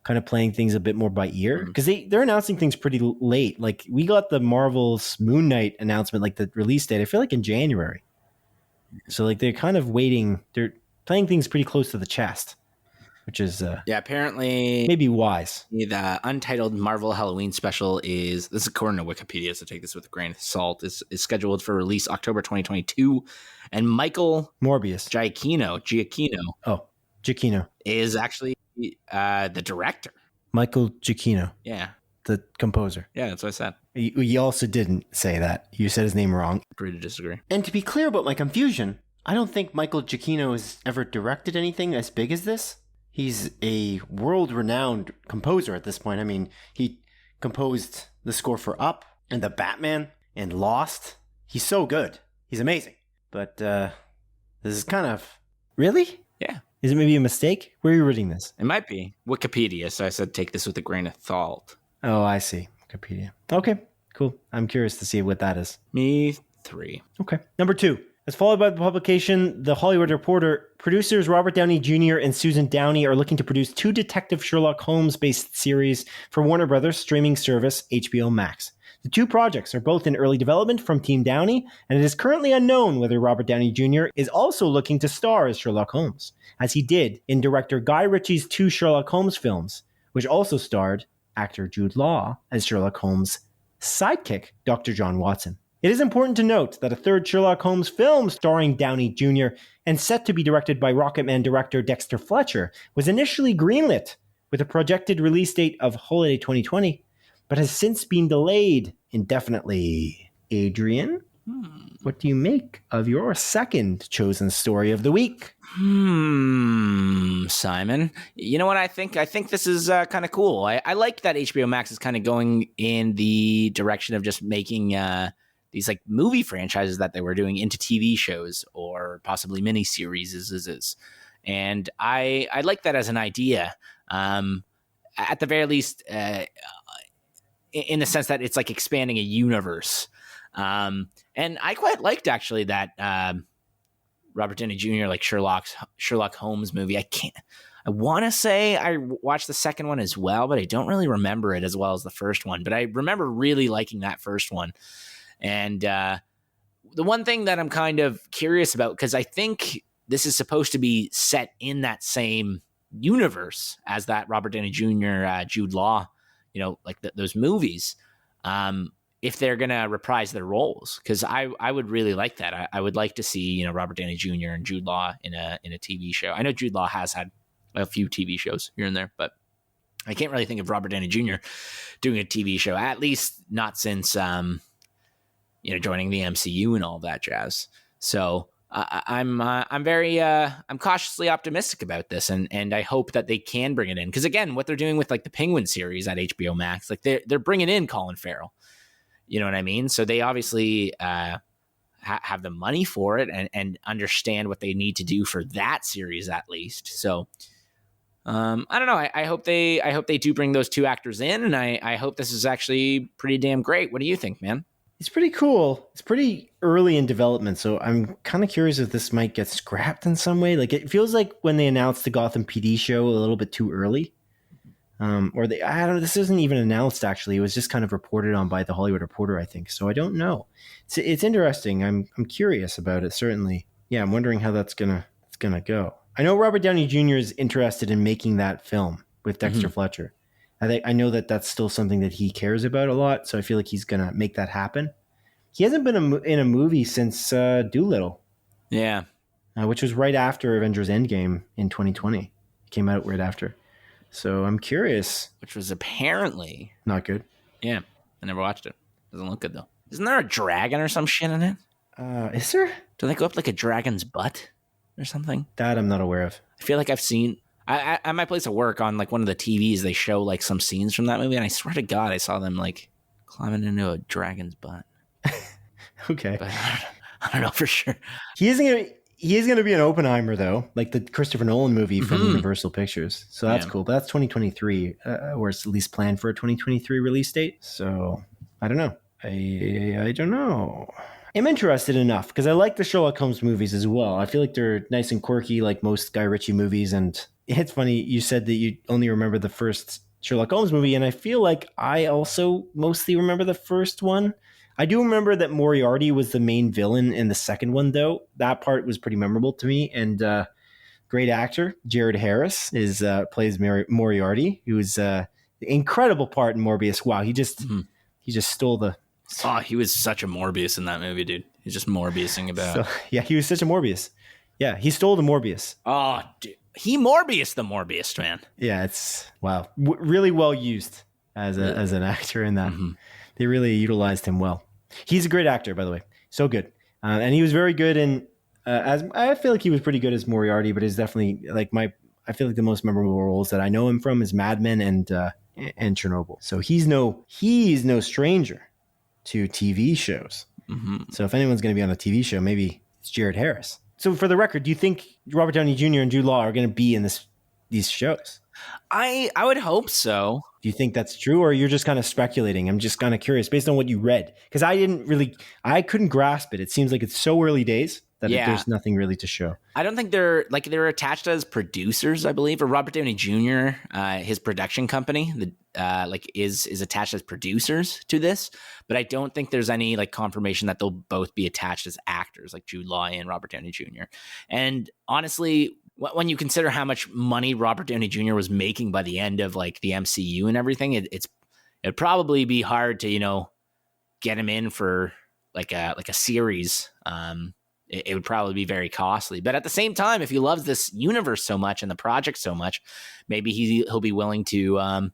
kind of playing things a bit more by ear because they're announcing things pretty late. Like we got the Marvel's Moon Knight announcement, like the release date, I feel like in January. So like they're kind of waiting. They're playing things pretty close to the chest, which is apparently maybe wise. The untitled Marvel Halloween special this is according to Wikipedia, so take this with a grain of salt, is scheduled for release October 2022. And Michael Giacchino. Oh, Giacchino is actually the director. Michael Giacchino. Yeah. The composer. Yeah, that's what I said. You also didn't say that. You said his name wrong. Agree to disagree. And to be clear about my confusion, I don't think Michael Giacchino has ever directed anything as big as this. He's a world-renowned composer at this point. I mean, he composed the score for Up and The Batman and Lost. He's so good. He's amazing. But this is kind of... Really? Yeah. Is it maybe a mistake? Where are you reading this? It might be. Wikipedia, so I said take this with a grain of salt. Oh, I see. Wikipedia. Okay, cool. I'm curious to see what that is. Me 3. Okay. Number 2. As followed by the publication, The Hollywood Reporter, producers Robert Downey Jr. and Susan Downey are looking to produce 2 Detective Sherlock Holmes-based series for Warner Brothers streaming service HBO Max. The 2 projects are both in early development from Team Downey, and it is currently unknown whether Robert Downey Jr. is also looking to star as Sherlock Holmes, as he did in director Guy Ritchie's 2 Sherlock Holmes films, which also starred actor Jude Law as Sherlock Holmes' sidekick, Dr. John Watson. It is important to note that a 3rd Sherlock Holmes film starring Downey Jr. and set to be directed by Rocketman director Dexter Fletcher was initially greenlit with a projected release date of holiday 2020, but has since been delayed indefinitely. Adrian, what do you make of your second chosen story of the week? Simon, you know what I think? I think this is kind of cool. I like that HBO Max is kind of going in the direction of just making these like movie franchises that they were doing into TV shows or possibly miniseries. And I like that as an idea. At the very least, in the sense that it's like expanding a universe. And I quite liked actually that Robert Downey Jr. like Sherlock Holmes movie. I want to say I watched the second one as well, but I don't really remember it as well as the first one. But I remember really liking that first one. And the one thing that I'm kind of curious about, because I think this is supposed to be set in that same universe as that Robert Downey Jr., Jude Law, like those movies, if they're going to reprise their roles, because I would really like that. I would like to see, Robert Downey Jr. and Jude Law in a TV show. I know Jude Law has had a few TV shows here and there, but I can't really think of Robert Downey Jr. doing a TV show, at least not since, joining the MCU and all that jazz. So I'm cautiously optimistic about this, and I hope that they can bring it in. Because again, what they're doing with like the Penguin series at HBO Max, like they're bringing in Colin Farrell. You know what I mean? So they obviously have the money for it and understand what they need to do for that series at least. So I don't know. I hope they do bring those 2 actors in, and I hope this is actually pretty damn great. What do you think, man? It's pretty cool. It's pretty early in development, so I'm kind of curious if this might get scrapped in some way. Like, it feels like when they announced the Gotham PD show a little bit too early. I don't know, this isn't even announced, actually. It was just kind of reported on by the Hollywood Reporter, I think. So I don't know. It's interesting. I'm curious about it, certainly. Yeah, I'm wondering how it's gonna go. I know Robert Downey Jr. is interested in making that film with Dexter Fletcher. I know that that's still something that he cares about a lot, so I feel like he's going to make that happen. He hasn't been in a movie since Doolittle. Yeah. Which was right after Avengers Endgame in 2020. It came out right after. So I'm curious. Which was apparently not good. Yeah. I never watched it. Doesn't look good, though. Isn't there a dragon or some shit in it? Is there? Do they go up like a dragon's butt or something? That I'm not aware of. I feel like I've seen... at my place of work on like one of the TVs, they show like some scenes from that movie, and I swear to God, I saw them like climbing into a dragon's butt. Okay, but I don't know for sure. He is gonna be an Oppenheimer though, like the Christopher Nolan movie from Universal Pictures. So that's cool. But that's 2023, or it's at least planned for a 2023 release date. So I don't know. I don't know. I'm interested enough because I like the Sherlock Holmes movies as well. I feel like they're nice and quirky, like most Guy Ritchie movies. And it's funny, you said that you only remember the first Sherlock Holmes movie, and I feel like I also mostly remember the first one. I do remember that Moriarty was the main villain in the second one, though. That part was pretty memorable to me. And great actor, Jared Harris, plays Moriarty, who's an incredible part in Morbius. Wow, he just stole the... Oh, he was such a Morbius in that movie, dude. He's just Morbiusing about. So, yeah, he was such a Morbius. Yeah, he stole the Morbius. Oh, dude. He Morbius the Morbius, man. Yeah, it's... Wow. Really well used as an actor in that. They really utilized him well. He's a great actor, by the way. So good. And he was very good in... as I feel like he was pretty good as Moriarty, but he's definitely like I feel like the most memorable roles that I know him from is Mad Men and Chernobyl. So he's no stranger to TV shows. So if anyone's going to be on a TV show, maybe it's Jared Harris. So for the record, do you think Robert Downey Jr. and Jude Law are going to be in these shows? I would hope so. Do you think that's true, or you're just kind of speculating? I'm just kind of curious based on what you read, because I couldn't grasp it. It seems like it's so early days. there's nothing really to show. I don't think they're attached as producers, I believe, or Robert Downey Jr., his production company, is attached as producers to this. But I don't think there's any like confirmation that they'll both be attached as actors, like Jude Law and Robert Downey Jr. And honestly, when you consider how much money Robert Downey Jr. was making by the end of like the MCU and everything, it'd probably be hard to get him in for like a series. It would probably be very costly. But at the same time, if he loves this universe so much and the project so much, maybe he'll be willing to,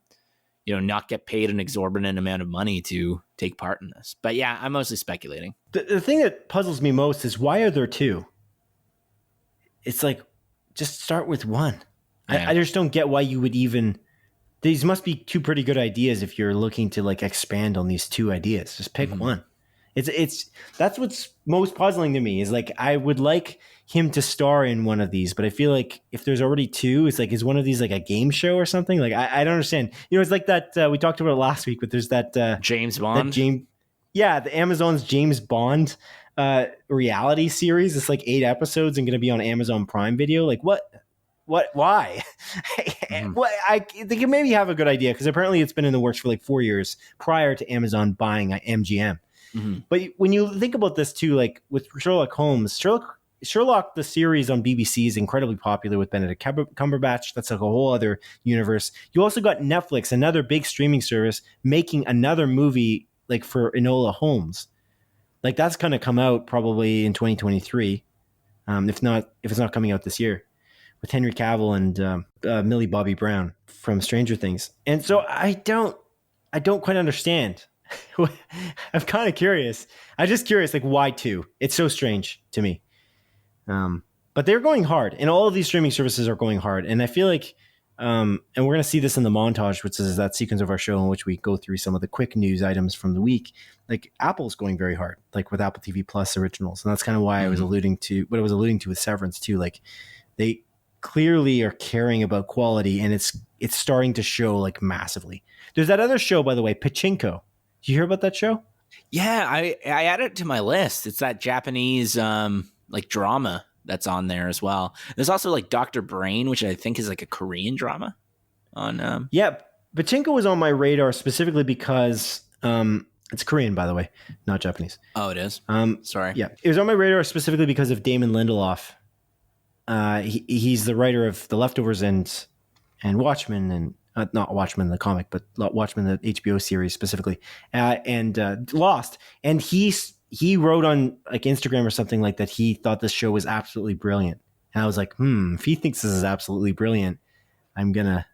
not get paid an exorbitant amount of money to take part in this. But yeah, I'm mostly speculating. The thing that puzzles me most is why are there two? It's like, just start with one. Yeah. I just don't get why you would even... These must be two pretty good ideas if you're looking to like expand on these two ideas. Just pick one. That's what's most puzzling to me is like, I would like him to star in one of these, but I feel like if there's already two, it's like, is one of these like a game show or something? Like, I don't understand. It's like that, we talked about it last week, but there's that, James Bond. The Amazon's James Bond, reality series. It's like 8 episodes and going to be on Amazon Prime Video. Like why? They can maybe have a good idea because apparently it's been in the works for like 4 years prior to Amazon buying MGM. Mm-hmm. But when you think about this too, like with Sherlock Holmes, Sherlock, the series on BBC is incredibly popular with Benedict Cumberbatch. That's like a whole other universe. You also got Netflix, another big streaming service, making another movie like for Enola Holmes. Like that's going to come out probably in 2023. If it's not coming out this year, with Henry Cavill and Millie Bobby Brown from Stranger Things. And so I don't quite understand. I'm kind of curious. I'm just curious, like, why two? It's so strange to me. But they're going hard, and all of these streaming services are going hard. And I feel like, and we're going to see this in the montage, which is that sequence of our show in which we go through some of the quick news items from the week. Like, Apple's going very hard, like with Apple TV Plus originals. And that's kind of why I was alluding to with Severance too. Like, they clearly are caring about quality, and it's starting to show like massively. There's that other show, by the way, Pachinko. Did you hear about that show? Yeah, I added it to my list. It's that Japanese like drama that's on there as well. There's also like Dr. Brain, which I think is like a Korean drama on Yeah, Pachinko was on my radar specifically because it's Korean, by the way, not Japanese. Oh, it is? Sorry. Yeah, it was on my radar specifically because of Damon Lindelof. He's the writer of The Leftovers and Watchmen, and not Watchmen the comic, but Watchmen the HBO series specifically, and Lost. And he wrote on like Instagram or something like that. He thought this show was absolutely brilliant, and I was like, if he thinks this is absolutely brilliant, I'm gonna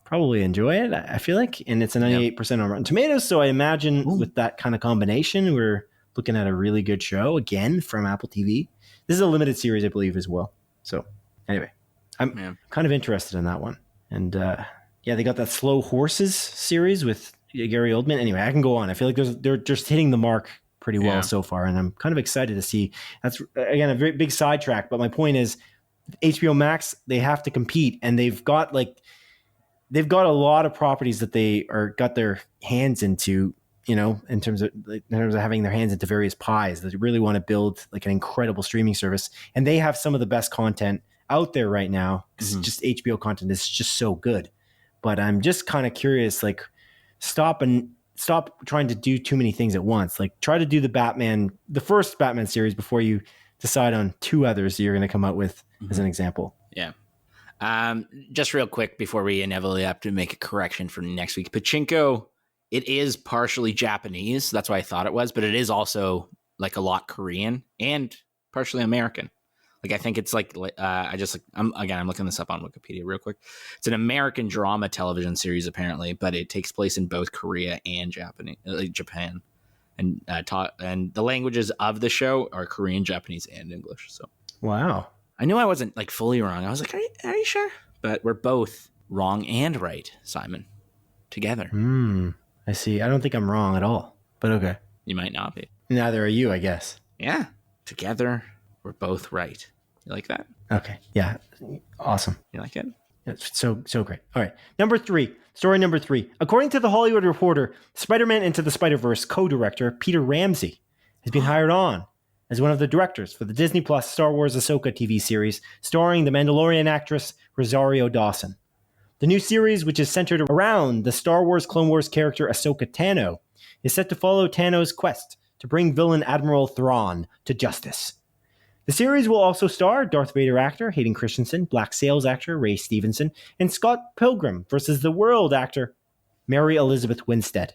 probably enjoy it. I feel like, and it's a 98% on Rotten Tomatoes. So I imagine with that kind of combination, we're looking at a really good show again from Apple TV. This is a limited series, I believe, as well. So anyway, I'm kind of interested in that one. And they got that Slow Horses series with Gary Oldman. Anyway, I can go on. I feel like they're just hitting the mark pretty well so far. And I'm kind of excited to see. That's, again, a very big sidetrack. But my point is HBO Max, they have to compete. And they've got a lot of properties that they got their hands into, in terms of having their hands into various pies that really want to build like an incredible streaming service. And they have some of the best content out there right now. Just HBO content is just so good. But I'm just kind of curious, like stop trying to do too many things at once. Like try to do the first Batman series before you decide on 2 others you're going to come out with as an example. Yeah. Just real quick before we inevitably have to make a correction for next week. Pachinko, it is partially Japanese. That's what I thought it was, but it is also like a lot Korean and partially American. Like, I think it's like, I'm looking this up on Wikipedia real quick. It's an American drama television series, apparently, but it takes place in both Korea and Japan. And the languages of the show are Korean, Japanese, and English. So, wow. I knew I wasn't like fully wrong. I was like, are you sure? But we're both wrong and right, Simon, together. I see. I don't think I'm wrong at all, but okay. You might not be. Neither are you, I guess. Yeah. Together, we're both right. You like that? Okay. Yeah. Awesome. You like it? It's so great. All right. Story number 3. According to The Hollywood Reporter, Spider-Man Into the Spider-Verse co-director Peter Ramsey has been hired on as one of the directors for the Disney Plus Star Wars Ahsoka TV series, starring the Mandalorian actress Rosario Dawson. The new series, which is centered around the Star Wars Clone Wars character Ahsoka Tano, is set to follow Tano's quest to bring villain Admiral Thrawn to justice. The series will also star Darth Vader actor Hayden Christensen, Black Sails actor Ray Stevenson, and Scott Pilgrim versus the World actor Mary Elizabeth Winstead.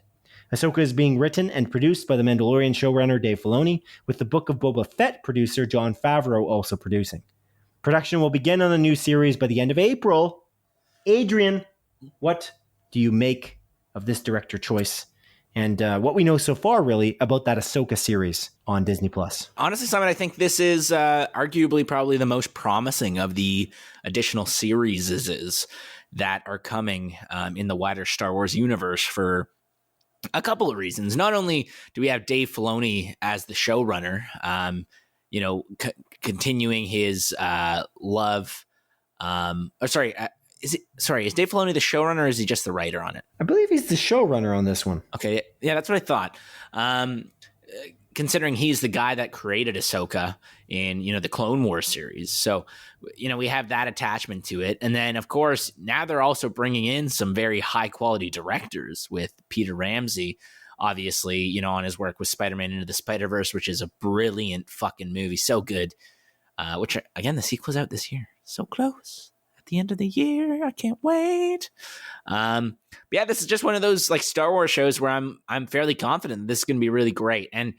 Ahsoka is being written and produced by the Mandalorian showrunner Dave Filoni, with the Book of Boba Fett producer Jon Favreau also producing. Production will begin on the new series by the end of April. Adrian, what do you make of this director choice and what we know so far, really, about that Ahsoka series on Disney+? Honestly, Simon, I think this is arguably probably the most promising of the additional series that are coming in the wider Star Wars universe for a couple of reasons. Not only do we have Dave Filoni as the showrunner, continuing his love. Is Dave Filoni the showrunner, or is he just the writer on it? I believe he's the showrunner on this one. Okay, yeah, that's what I thought. Considering he's the guy that created Ahsoka in, the Clone Wars series. So, we have that attachment to it. And then, of course, now they're also bringing in some very high-quality directors with Peter Ramsey, obviously, on his work with Spider-Man Into the Spiderverse, which is a brilliant fucking movie. So good. Which, again, the sequel's out this year. So close. The end of the year, I can't wait. But yeah, this is just one of those like Star Wars shows where I'm fairly confident this is going to be really great. And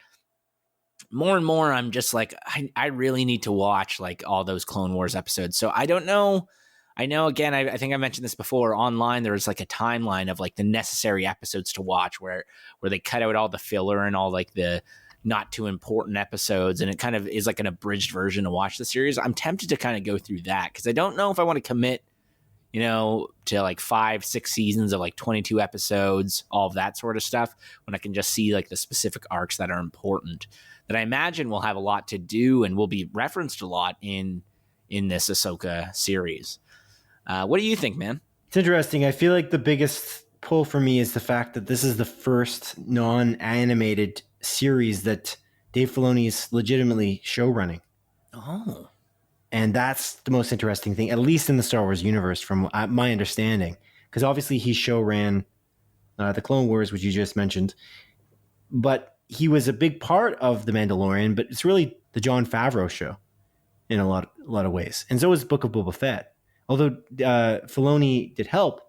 more and more, I'm just like, I really need to watch like all those Clone Wars episodes. So I don't know. I know, again, I think I mentioned this before. Online, there's like a timeline of like the necessary episodes to watch where they cut out all the filler and all like the not too important episodes, and it kind of is like an abridged version to watch the series. I'm tempted to kind of go through that because I don't know if I want to commit, to like 5-6 seasons of like 22 episodes, all of that sort of stuff, when I can just see like the specific arcs that are important that I imagine will have a lot to do and will be referenced a lot in this Ahsoka series. What do you think, man? It's interesting. I feel like the biggest pull for me is the fact that this is the first non-animated series that Dave Filoni is legitimately show running. Oh. And that's the most interesting thing, at least in the Star Wars universe, from my understanding. Because obviously he show ran the Clone Wars, which you just mentioned. But he was a big part of The Mandalorian, but it's really the Jon Favreau show in a lot of ways. And so was Book of Boba Fett. Although Filoni did help,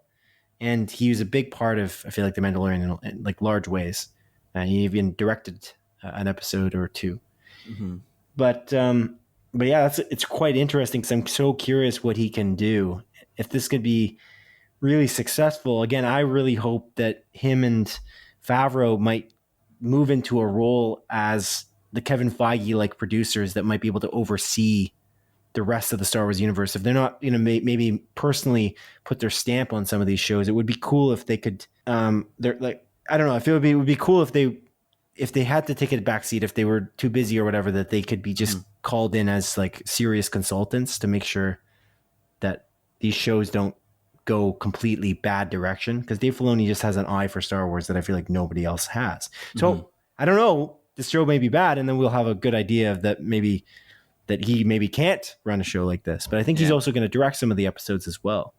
and he was a big part of, I feel like, The Mandalorian in like large ways. He even directed an episode or two. Mm-hmm. But yeah, it's quite interesting because I'm so curious what he can do. If this could be really successful, again, I really hope that him and Favreau might move into a role as the Kevin Feige-like producers that might be able to oversee the rest of the Star Wars universe. If they're not, maybe personally put their stamp on some of these shows, it would be cool if they could. They're like, I don't know. I feel it would be cool if they had to take a backseat, if they were too busy or whatever, that they could be just called in as like serious consultants to make sure that these shows don't go completely bad direction. Because Dave Filoni just has an eye for Star Wars that I feel like nobody else has. So I don't know. This show may be bad, and then we'll have a good idea of that he maybe can't run a show like this. But I think he's also going to direct some of the episodes as well.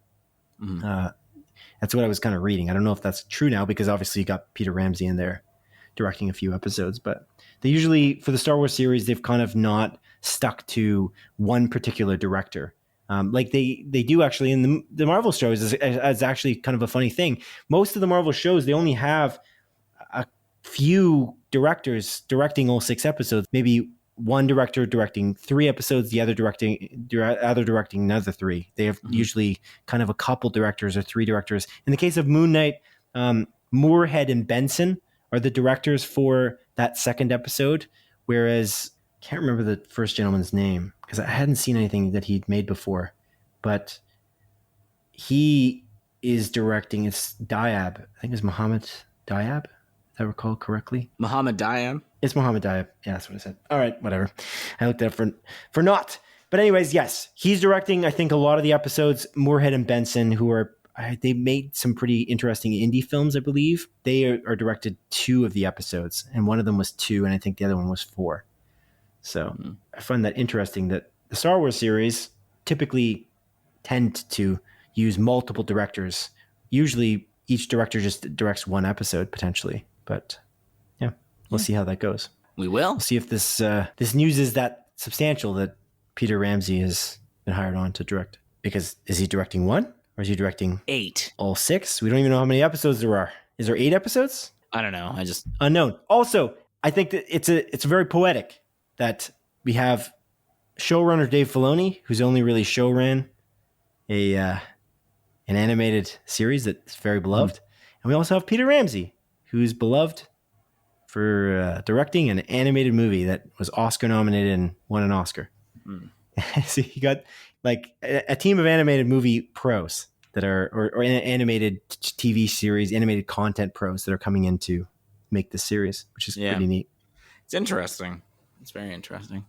That's what I was kind of reading. I don't know if that's true now, because obviously you got Peter Ramsey in there directing a few episodes, but they usually, for the Star Wars series, they've kind of not stuck to one particular director. Like they do actually in the Marvel shows is actually kind of a funny thing. Most of the Marvel shows, they only have a few directors directing all 6 episodes, maybe one director directing 3 episodes, the other directing another 3. They have usually kind of a couple directors or 3 directors. In the case of Moon Knight, Moorhead and Benson are the directors for that second episode, whereas I can't remember the first gentleman's name because I hadn't seen anything that he'd made before, but he is directing. It's Diab. I think it's Mohammed Diab, if I recall correctly. Mohammed Diab? It's Mohammed Diab. Yeah, that's what I said. All right, whatever. I looked it up for naught. But anyways, yes, he's directing, I think, a lot of the episodes. Moorhead and Benson, who are, they made some pretty interesting indie films, I believe. They are directed 2 of the episodes, and one of them was 2, and I think the other one was 4. So I find that interesting that the Star Wars series typically tend to use multiple directors. Usually each director just directs one episode potentially, but yeah, we'll see how that goes. We will. We'll see if this news is that substantial that Peter Ramsey has been hired on to direct. Because is he directing one or is he directing 8? All 6? We don't even know how many episodes there are. Is there 8 episodes? I don't know. Unknown. Also, I think that it's very poetic that we have showrunner Dave Filoni, who's only really showran an animated series that's very beloved, and we also have Peter Ramsey, who's beloved for directing an animated movie that was Oscar nominated and won an Oscar. So you got like a team of animated movie pros that are, or animated TV series, animated content pros that are coming in to make this series, which is pretty neat. It's interesting. It's very interesting.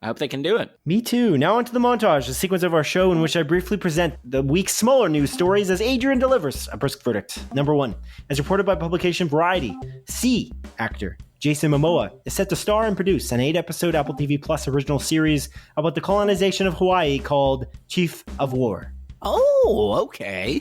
I hope they can do it. Me too. Now onto the montage, the sequence of our show in which I briefly present the week's smaller news stories as Adrian delivers a brisk verdict. Number 1, as reported by publication Variety, C actor Jason Momoa is set to star and produce an 8-episode Apple TV Plus original series about the colonization of Hawaii called Chief of War. Oh, okay.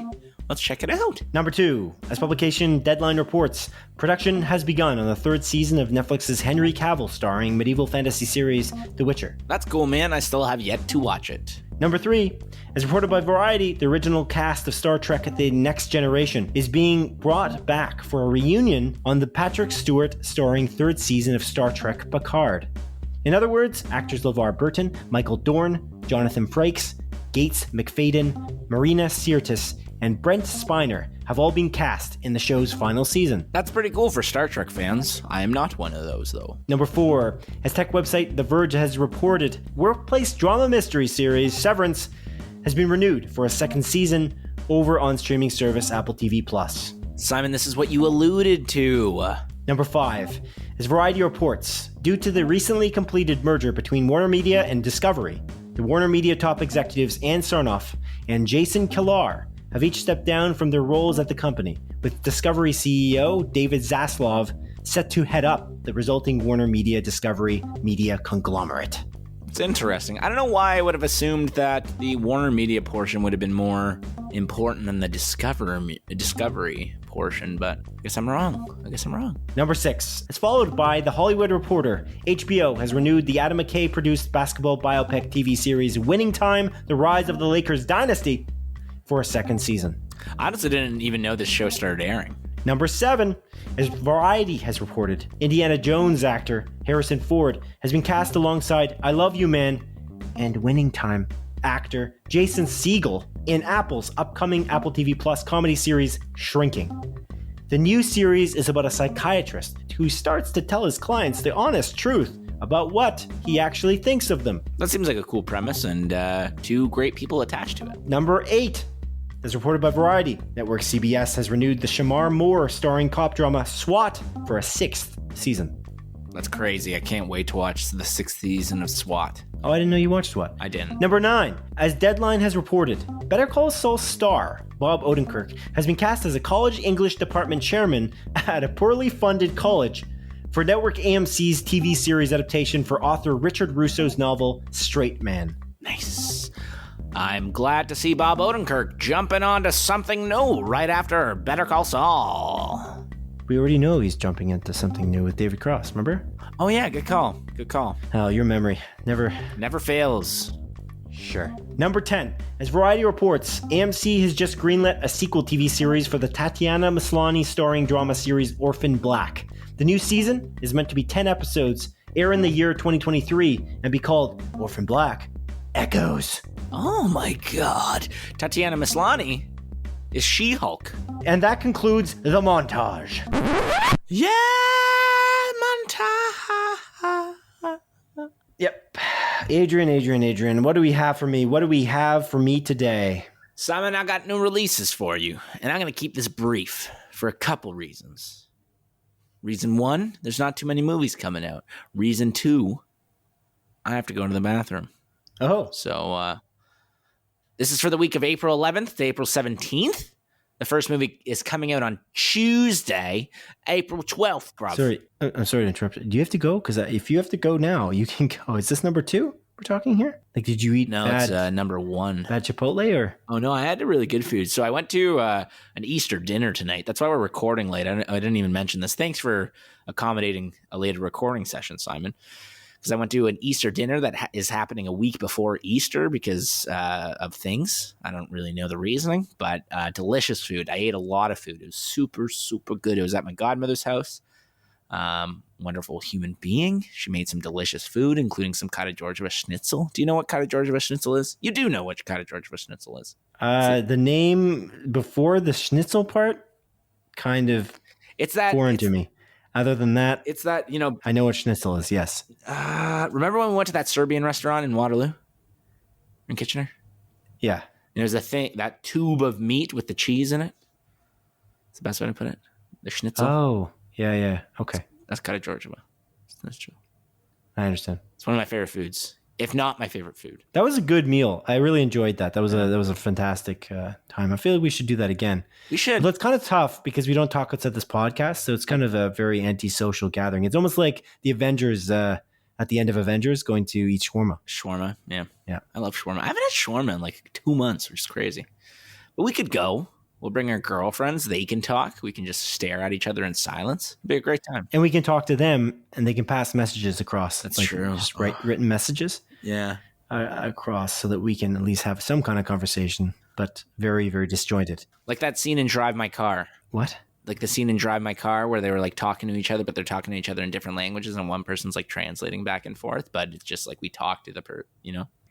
Let's check it out. Number 2, as publication Deadline reports, production has begun on the 3rd season of Netflix's Henry Cavill starring medieval fantasy series The Witcher. That's cool, man. I still have yet to watch it. Number 3, as reported by Variety, the original cast of Star Trek The Next Generation is being brought back for a reunion on the Patrick Stewart starring 3rd season of Star Trek Picard. In other words, actors LeVar Burton, Michael Dorn, Jonathan Frakes, Gates McFadden, Marina Sirtis, and Brent Spiner have all been cast in the show's final season. That's pretty cool for Star Trek fans. I am not one of those, though. Number 4, as tech website The Verge has reported, workplace drama mystery series Severance has been renewed for a 2nd season over on streaming service Apple TV+. Simon, this is what you alluded to. Number 5, as Variety reports, due to the recently completed merger between Warner Media and Discovery, the Warner Media top executives Ann Sarnoff and Jason Kilar have each stepped down from their roles at the company, with Discovery CEO David Zaslav set to head up the resulting Warner Media Discovery media conglomerate. It's interesting. I don't know why I would have assumed that the Warner Media portion would have been more important than the Discovery portion, but I guess I'm wrong. Number 6, as followed by The Hollywood Reporter, HBO has renewed the Adam McKay-produced basketball biopic TV series Winning Time: The Rise of the Lakers Dynasty for a 2nd season. I honestly didn't even know this show started airing. Number 7, as Variety has reported, Indiana Jones actor Harrison Ford has been cast alongside I Love You Man and Winning Time actor Jason Segel in Apple's upcoming Apple TV Plus comedy series Shrinking. The new series is about a psychiatrist who starts to tell his clients the honest truth about what he actually thinks of them. That seems like a cool premise and 2 great people attached to it. Number 8, as reported by Variety, network CBS has renewed the Shamar Moore starring cop drama SWAT for a 6th season. That's crazy. I can't wait to watch the 6th season of SWAT. Oh, I didn't know you watched SWAT. I didn't. Number 9, as Deadline has reported, Better Call Saul star Bob Odenkirk has been cast as a college English department chairman at a poorly funded college for network AMC's TV series adaptation for author Richard Russo's novel Straight Man. Nice. I'm glad to see Bob Odenkirk jumping onto something new right after Better Call Saul. We already know he's jumping into something new with David Cross, remember? Oh yeah, good call. Oh, your memory. Never fails. Sure. Number 10, as Variety reports, AMC has just greenlit a sequel TV series for the Tatiana Maslany starring drama series Orphan Black. The new season is meant to be 10 episodes, air in the year 2023, and be called Orphan Black Echoes. Oh my god. Tatiana Maslany is She-Hulk. And that concludes the montage. Yeah, montage. Yep. Adrian, what do we have for me? What do we have for me today? Simon, I got new releases for you, and I'm going to keep this brief for a couple reasons. Reason 1, there's not too many movies coming out. Reason 2, I have to go into the bathroom. Oh. So, this is for the week of April 11th to April 17th. The first movie is coming out on Tuesday, April 12th, bruv. Sorry, I'm sorry to interrupt. Do you have to go? Because if you have to go now, you can go. Is this number 2 we're talking here? Like, did you eat No, bad, it's number 1. bad Chipotle or? Oh, no, I had really good food. So I went to an Easter dinner tonight. That's why we're recording late. I didn't even mention this. Thanks for accommodating a later recording session, Simon. Because I went to an Easter dinner that is happening a week before Easter because of things. I don't really know the reasoning, but delicious food. I ate a lot of food. It was super, super good. It was at my godmother's house. Wonderful human being. She made some delicious food, including some Kata Georgieva schnitzel. Do you know what Kata Georgieva schnitzel is? You do know what Kata Georgieva schnitzel is. The name before the schnitzel part, kind of foreign to me. Other than that, it's that, I know what schnitzel is, yes. Remember when we went to that Serbian restaurant in Waterloo? In Kitchener? Yeah. And there's that tube of meat with the cheese in it. That's the best way to put it. The schnitzel. Oh, yeah. Okay. That's Kata Georgieva. That's true. I understand. It's one of my favorite foods, if not my favorite food. That was a good meal. I really enjoyed that. That was a fantastic time. I feel like we should do that again. We should. But it's kind of tough because we don't talk outside this podcast, so it's kind of a very antisocial gathering. It's almost like the Avengers at the end of Avengers going to eat shawarma. Shawarma, yeah. I love shawarma. I haven't had shawarma in like 2 months, which is crazy. But we could go. We'll bring our girlfriends. They can talk. We can just stare at each other in silence. It'd be a great time. And we can talk to them, and they can pass messages across. That's true. Just write written messages. Yeah. Across so that we can at least have some kind of conversation, but very, very disjointed. Like that scene in Drive My Car. What? Like the scene in Drive My Car where they were like talking to each other, but they're talking to each other in different languages, and one person's like translating back and forth, but it's just like we talk to the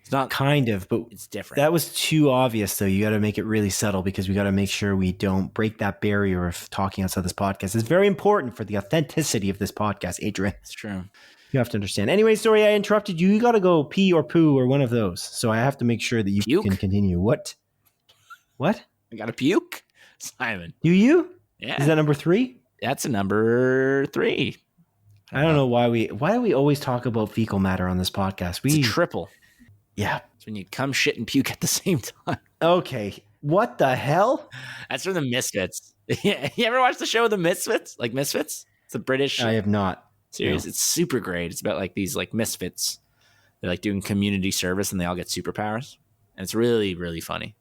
It's not kind of, but it's different. That was too obvious, though. You got to make it really subtle because we got to make sure we don't break that barrier of talking outside this podcast. It's very important for the authenticity of this podcast, Adrian. It's true. You have to understand. Anyway, sorry I interrupted you. You got to go pee or poo or one of those. So I have to make sure that you can continue. What? I got to puke, Simon. Do you? Yeah. Is that number 3? That's a number 3. I don't know why do we always talk about fecal matter on this podcast? It's a triple. Yeah. It's when you come, shit, and puke at the same time. Okay. What the hell? That's from the Misfits. Yeah. You ever watch the show The Misfits? Like Misfits? It's a British I have not. series. No. It's super great. It's about like these like misfits. They're like doing community service and they all get superpowers. And it's really, really funny.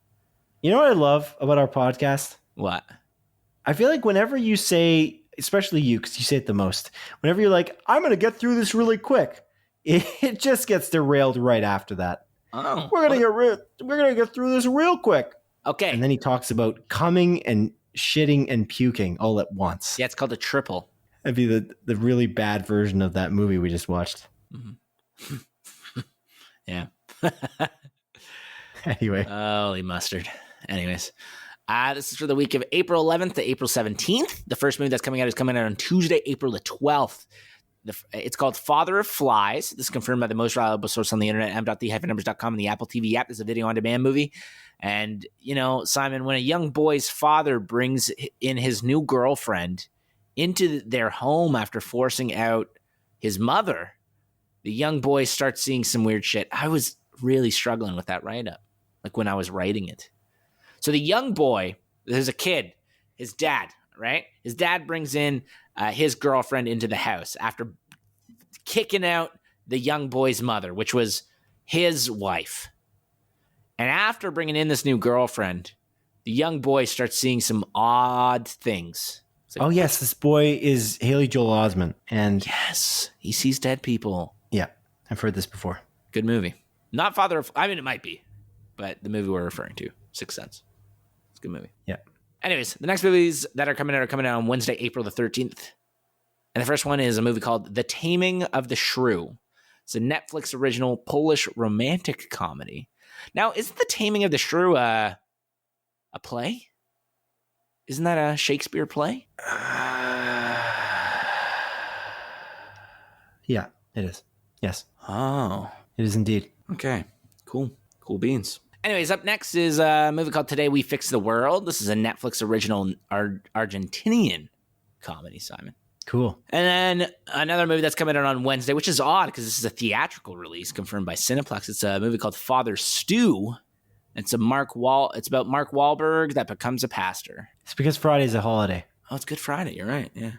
You know what I love about our podcast? What? I feel like whenever you say, especially you, because you say it the most, whenever you're like, I'm going to get through this really quick, it just gets derailed right after that. Oh. We're gonna get through this real quick. Okay. And then he talks about coming and shitting and puking all at once. Yeah, it's called a triple. That'd be the really bad version of that movie we just watched. Mm-hmm. Yeah. Anyway. Holy mustard. Anyways. This is for the week of April 11th to April 17th. The first movie that's coming out is coming out on Tuesday, April the 12th. It's called Father of Flies. This is confirmed by the most reliable source on the internet, m.the-numbers.com, and the Apple TV app. This is a video-on-demand movie. And, Simon, when a young boy's father brings in his new girlfriend into their home after forcing out his mother, the young boy starts seeing some weird shit. I was really struggling with that write-up, like when I was writing it. So the young boy, there's a kid, his dad, right? His dad brings in his girlfriend into the house after kicking out the young boy's mother, which was his wife. And after bringing in this new girlfriend, the young boy starts seeing some odd things. Like, yes, this boy is Haley Joel Osment. And yes, he sees dead people. Yeah, I've heard this before. Good movie. Not Father of... I mean, it might be. But the movie we're referring to, Sixth Sense. It's a good movie. Yeah. Anyways, the next movies that are coming out on Wednesday, April the 13th. And the first one is a movie called The Taming of the Shrew. It's a Netflix original Polish romantic comedy. Now, isn't The Taming of the Shrew a play? Isn't that a Shakespeare play? Yeah, it is. Yes. Oh. It is indeed. Okay. Cool. Cool beans. Anyways, up next is a movie called Today We Fix the World. This is a Netflix original Argentinian comedy, Simon. Cool. And then another movie that's coming out on Wednesday, which is odd because this is a theatrical release confirmed by Cineplex. It's a movie called Father Stew. It's about Mark Wahlberg that becomes a pastor. It's because Friday's a holiday. Oh, it's Good Friday. You're right. Yeah.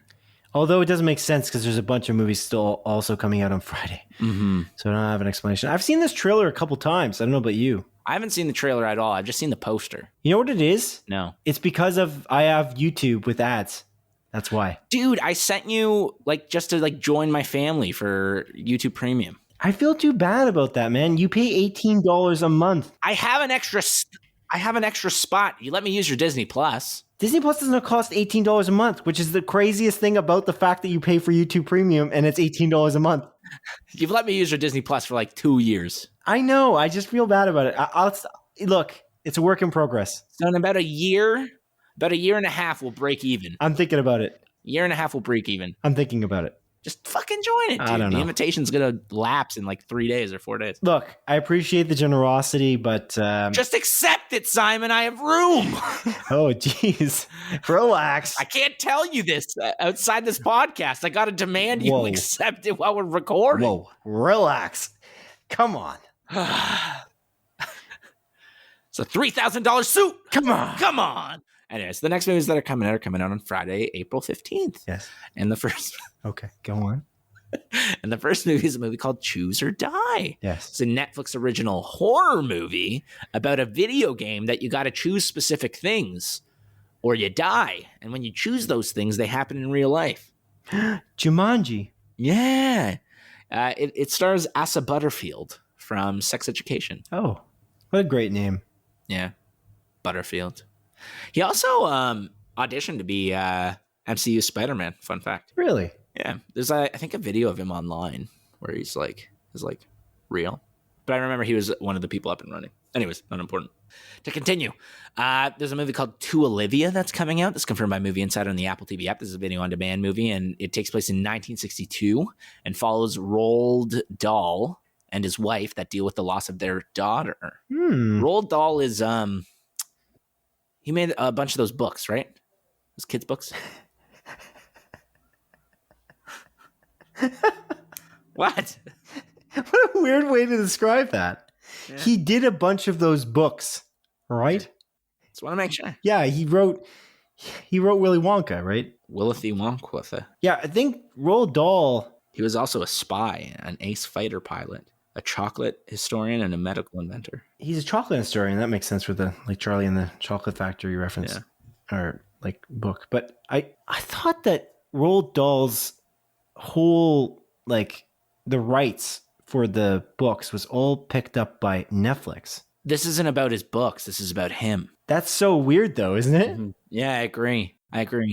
Although it doesn't make sense because there's a bunch of movies still also coming out on Friday. Mm-hmm. So I don't have an explanation. I've seen this trailer a couple times. I don't know about you. I haven't seen the trailer at all. I've just seen the poster. You know what it is? No. It's because I have YouTube with ads. That's why. Dude, I sent you just to join my family for YouTube Premium. I feel too bad about that, man. You pay $18 a month. I have an extra spot. You let me use your Disney Plus. Disney Plus doesn't cost $18 a month, which is the craziest thing about the fact that you pay for YouTube Premium and it's $18 a month. You've let me use your Disney Plus for 2 years. I know. I just feel bad about it. Look, it's a work in progress. So in about a year and a half, we'll break even. I'm thinking about it. Year and a half, we'll break even. I'm thinking about it. Just fucking join it, dude. I don't know. The invitation's going to lapse in 3 days or 4 days. Look, I appreciate the generosity, but... Just accept it, Simon. I have room. Oh, jeez. Relax. I can't tell you this outside this podcast. I got to demand you accept it while we're recording. Whoa. Relax. Come on. It's a $3,000 suit. Come on. Anyways, the next movies that are coming out on Friday, April 15th. Yes. And the first... Okay, go on. And the first movie is a movie called Choose or Die. Yes. It's a Netflix original horror movie about a video game that you got to choose specific things or you die. And when you choose those things, they happen in real life. Jumanji. Yeah. It stars Asa Butterfield from Sex Education. Oh, what a great name. Yeah. Butterfield. He also auditioned to be MCU Spider-Man. Fun fact. Really? Yeah. There's I think a video of him online where he's real. But I remember he was one of the people up and running. Anyways, not important. To continue, there's a movie called To Olivia that's coming out. That's confirmed by Movie Insider on the Apple TV app. This is a video on demand movie, and it takes place in 1962 and follows Roald Dahl and his wife that deal with the loss of their daughter. Roald Dahl is he made a bunch of those books, right? Those kids' books. What? What a weird way to describe that. Yeah. He did a bunch of those books, right? Just want to make sure. Yeah, he wrote Willy Wonka, right? Willy Wonka. Yeah, I think Roald Dahl. He was also a spy, an ace fighter pilot, a chocolate historian, and a medical inventor. He's a chocolate historian. That makes sense with the Charlie and the Chocolate Factory reference, or book. But I thought that Roald Dahl's whole the rights for the books was all picked up by Netflix. This isn't about his books. This is about him. That's so weird, though, isn't it? Mm-hmm. Yeah, I agree.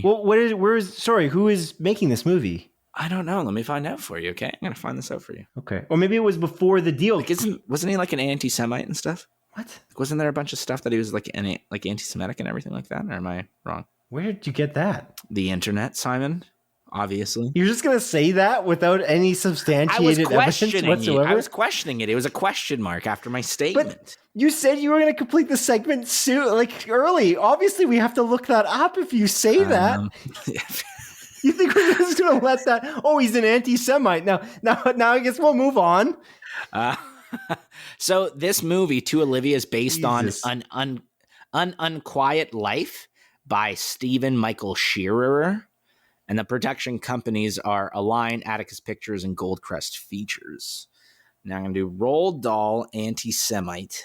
Well, who is making this movie? I don't know. Let me find out for you, okay? I'm going to find this out for you. Okay. Or maybe it was before the deal. Wasn't he an anti-Semite and stuff? What? Wasn't there a bunch of stuff that he was anti-Semitic and everything like that? Or am I wrong? Where did you get that? The internet, Simon. Obviously. You're just going to say that without any substantiated evidence whatsoever? I was questioning it. It was a question mark after my statement. But you said you were going to complete the segment soon, early. Obviously, we have to look that up if you say that. You think we're just going to let that? Oh, he's an anti-Semite. Now, I guess we'll move on. So this movie, To Olivia, is based on an Unquiet Life by Stephen Michael Shearer. And the production companies are Align, Atticus Pictures, and Goldcrest Features. Now I'm going to do Roald Dahl anti-Semite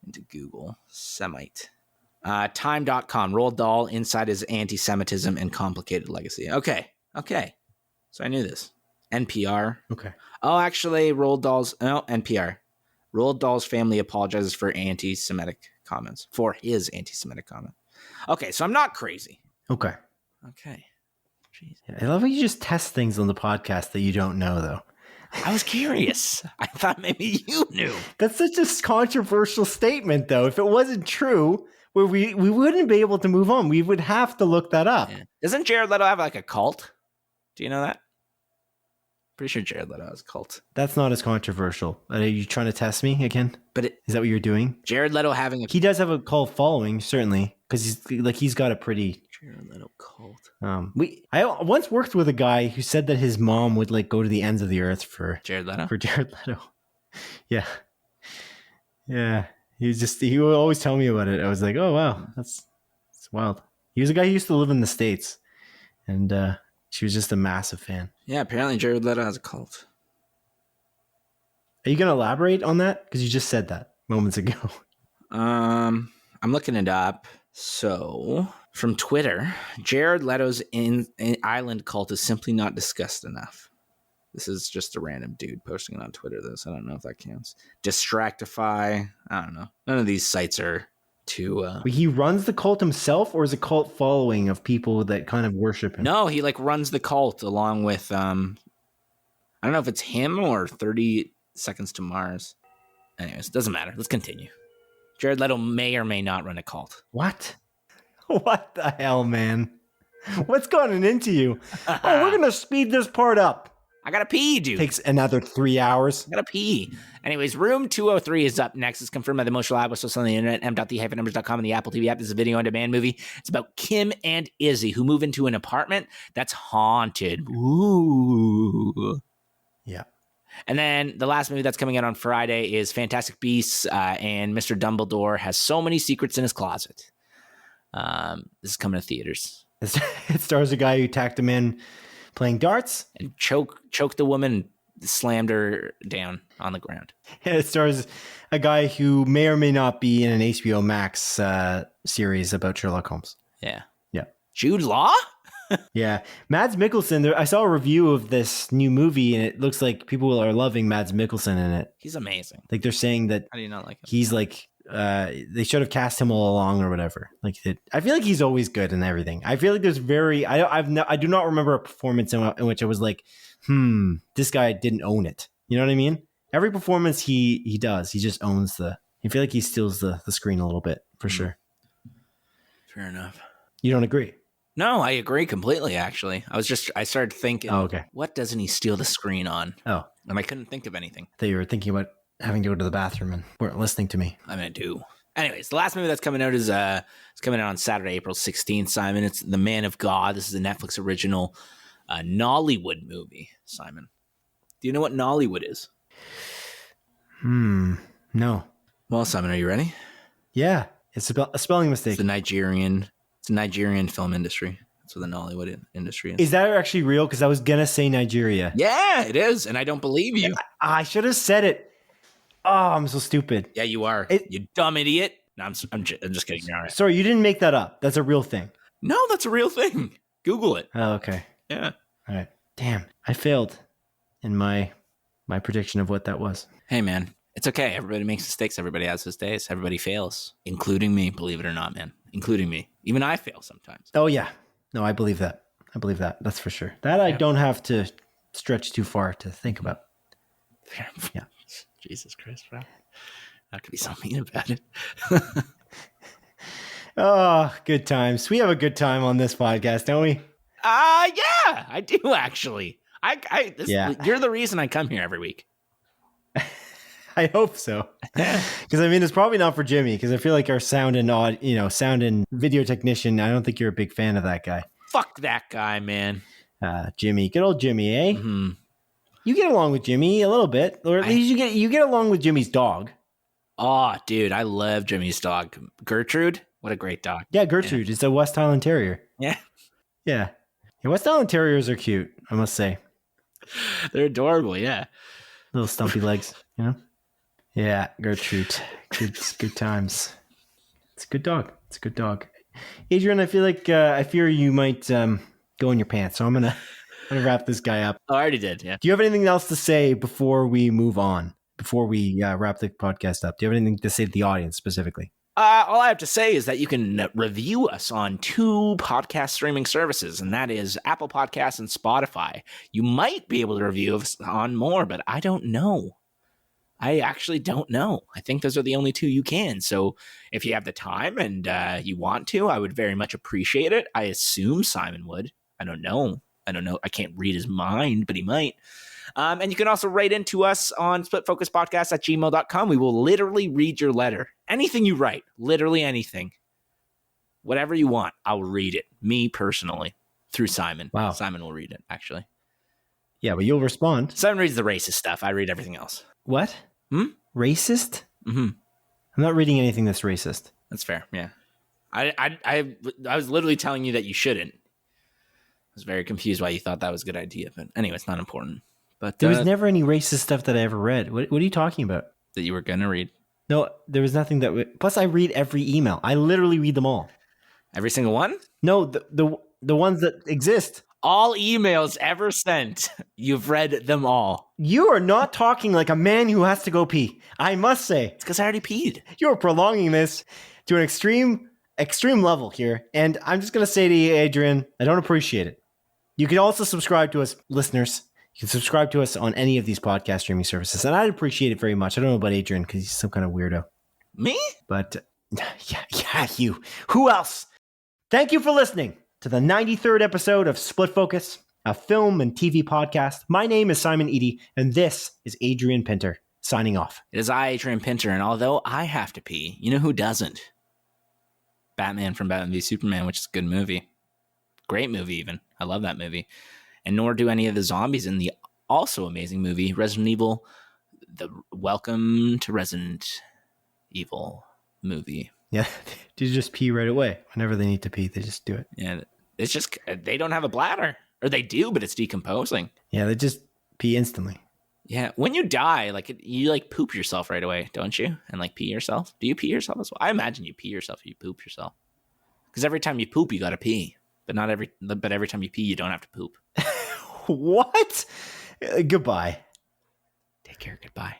into Google. Semite. Time.com. Roald Dahl inside his anti-Semitism and complicated legacy. Okay. So I knew this. NPR. Okay. Oh, actually, NPR. Roald Dahl's family apologizes for anti-Semitic comments. For his anti-Semitic comment. Okay, so I'm not crazy. Okay. Jeez. I love how you just test things on the podcast that you don't know, though. I was curious. I thought maybe you knew. That's such a controversial statement, though. If it wasn't true, we wouldn't be able to move on. We would have to look that up. Yeah. Doesn't Jared Leto have a cult? Do you know that? Pretty sure Jared Leto has a cult. That's not as controversial. Are you trying to test me again? But is that what you're doing? Jared Leto he does have a cult following, certainly, because he's got a pretty Jared Leto cult. I once worked with a guy who said that his mom would go to the ends of the earth for Jared Leto. For Jared Leto. Yeah. He would always tell me about it. I was like, oh wow, that's wild. He was a guy who used to live in the States, and she was just a massive fan. Yeah, apparently Jared Leto has a cult. Are you going to elaborate on that? Because you just said that moments ago. I'm looking it up. So, from Twitter, Jared Leto's island cult is simply not discussed enough. This is just a random dude posting it on Twitter, though, so I don't know if that counts. Distractify. I don't know. None of these sites are too... He runs the cult himself, or is a cult following of people that kind of worship him? No, he runs the cult along with... I don't know if it's him or 30 Seconds to Mars. Anyways, doesn't matter. Let's continue. Jared Leto may or may not run a cult. What? What the hell, man? What's going into you? Oh, we're going to speed this part up. I gotta pee, dude. Takes another 3 hours. I gotta pee. Anyways, Room 203 is up next. It's confirmed by the most reliable source on the internet, m.the-numbers.com, and the Apple TV app. This is a video-on-demand movie. It's about Kim and Izzy, who move into an apartment that's haunted. Ooh. Yeah. And then the last movie that's coming out on Friday is Fantastic Beasts, and Mr. Dumbledore has so many secrets in his closet. This is coming to theaters. It stars a guy who attacked a man playing darts and choked the woman, and slammed her down on the ground. It stars a guy who may or may not be in an HBO Max series about Sherlock Holmes. Yeah. Yeah. Jude Law? Yeah. Mads Mikkelsen, I saw a review of this new movie, and it looks like people are loving Mads Mikkelsen in it. He's amazing. Like, they're saying that How do you not like him? he's like, they should have cast him all along or whatever. Like, I feel like he's always good in everything. I feel like there's I do not remember a performance in which I was like, this guy didn't own it. You know what I mean? Every performance he does, he just owns I feel like he steals the screen a little bit, for sure. Fair enough. You don't agree? No, I agree completely, actually. I started thinking, what doesn't he steal the screen on? Oh. And I couldn't think of anything. I thought you were thinking about having to go to the bathroom and weren't listening to me. I mean, I do. Anyways, the last movie that's coming out is it's coming out on Saturday, April 16th, Simon. It's The Man of God. This is a Netflix original Nollywood movie, Simon. Do you know what Nollywood is? No. Well, Simon, are you ready? Yeah. It's a spelling mistake. It's a Nigerian film industry. That's what the Nollywood industry is. Is that actually real? Because I was going to say Nigeria. Yeah, it is. And I don't believe you. I should have said it. Oh, I'm so stupid. Yeah, you are. You dumb idiot. No, I'm just kidding. You're all right. Sorry, you didn't make that up. That's a real thing. No, that's a real thing. Google it. Oh, okay. Yeah. All right. Damn. I failed in my prediction of what that was. Hey, man. It's okay. Everybody makes mistakes. Everybody has his days. Everybody fails, including me. Believe it or not, man. Including me. Even I fail sometimes. Oh, yeah. No, I believe that. That's for sure. That I don't have to stretch too far to think about. Yeah. Jesus Christ, bro. Not to be so mean about it. Oh, good times. We have a good time on this podcast, don't we? Yeah, I do actually. You're the reason I come here every week. I hope so. Because I mean, it's probably not for Jimmy. Because I feel like our sound and video technician. I don't think you're a big fan of that guy. Fuck that guy, man. Jimmy, good old Jimmy, eh? Mm-hmm. You get along with Jimmy a little bit, or at least you get along with Jimmy's dog. Oh, dude, I love Jimmy's dog, Gertrude. What a great dog. Yeah, Gertrude. Yeah. It's a West Highland Terrier. Yeah. Yeah. West Highland Terriers are cute, I must say. They're adorable, yeah. Little stumpy legs, you know? Yeah, Gertrude. Good times. It's a good dog. Adrian, I feel like I fear you might go in your pants, so I'm gonna wrap this guy up. Oh, I already did, yeah. Do you have anything else to say before we move on? Before we wrap the podcast up? Do you have anything to say to the audience specifically? All I have to say is that you can review us on 2 podcast streaming services, and that is Apple Podcasts and Spotify. You might be able to review us on more, but I don't know. I actually don't know. I think those are the only 2 you can. So if you have the time and you want to, I would very much appreciate it. I assume Simon would. I don't know. I can't read his mind, but he might. And you can also write into us on splitfocuspodcast@gmail.com. We will literally read your letter. Anything you write, literally anything. Whatever you want, I'll read it. Me personally, through Simon. Wow. Simon will read it, actually. Yeah, but you'll respond. Simon reads the racist stuff. I read everything else. What? Hmm? Racist? Mm-hmm. I'm not reading anything that's racist. That's fair. Yeah. I was literally telling you that you shouldn't. I was very confused why you thought that was a good idea. But anyway, it's not important. But There was never any racist stuff that I ever read. What are you talking about? that you were going to read. No, there was nothing that... Plus, I read every email. I literally read them all. Every single one? No, the ones that exist. All emails ever sent. You've read them all. You are not talking like a man who has to go pee. I must say. It's because I already peed. You are prolonging this to an extreme level here. And I'm just going to say to you, Adrian, I don't appreciate it. You can also subscribe to us, listeners. You can subscribe to us on any of these podcast streaming services. And I'd appreciate it very much. I don't know about Adrian because he's some kind of weirdo. Me? But yeah, you. Who else? Thank you for listening to the 93rd episode of Split Focus, a film and TV podcast. My name is Simon Eady, and this is Adrian Pinter, signing off. It is I, Adrian Pinter, and although I have to pee, you know who doesn't? Batman from Batman v Superman, which is a good movie. Great movie, even. I love that movie. And nor do any of the zombies in the also amazing movie, Resident Evil, the Welcome to Resident Evil movie. Yeah, they just pee right away. Whenever they need to pee, they just do it. Yeah, it's just, they don't have a bladder. Or they do, but it's decomposing. Yeah, they just pee instantly. Yeah, when you die, you poop yourself right away, don't you? And pee yourself? Do you pee yourself as well? I imagine you pee yourself if you poop yourself. Because every time you poop, you gotta pee. But every time you pee, you don't have to poop. What? Goodbye. Take care, goodbye.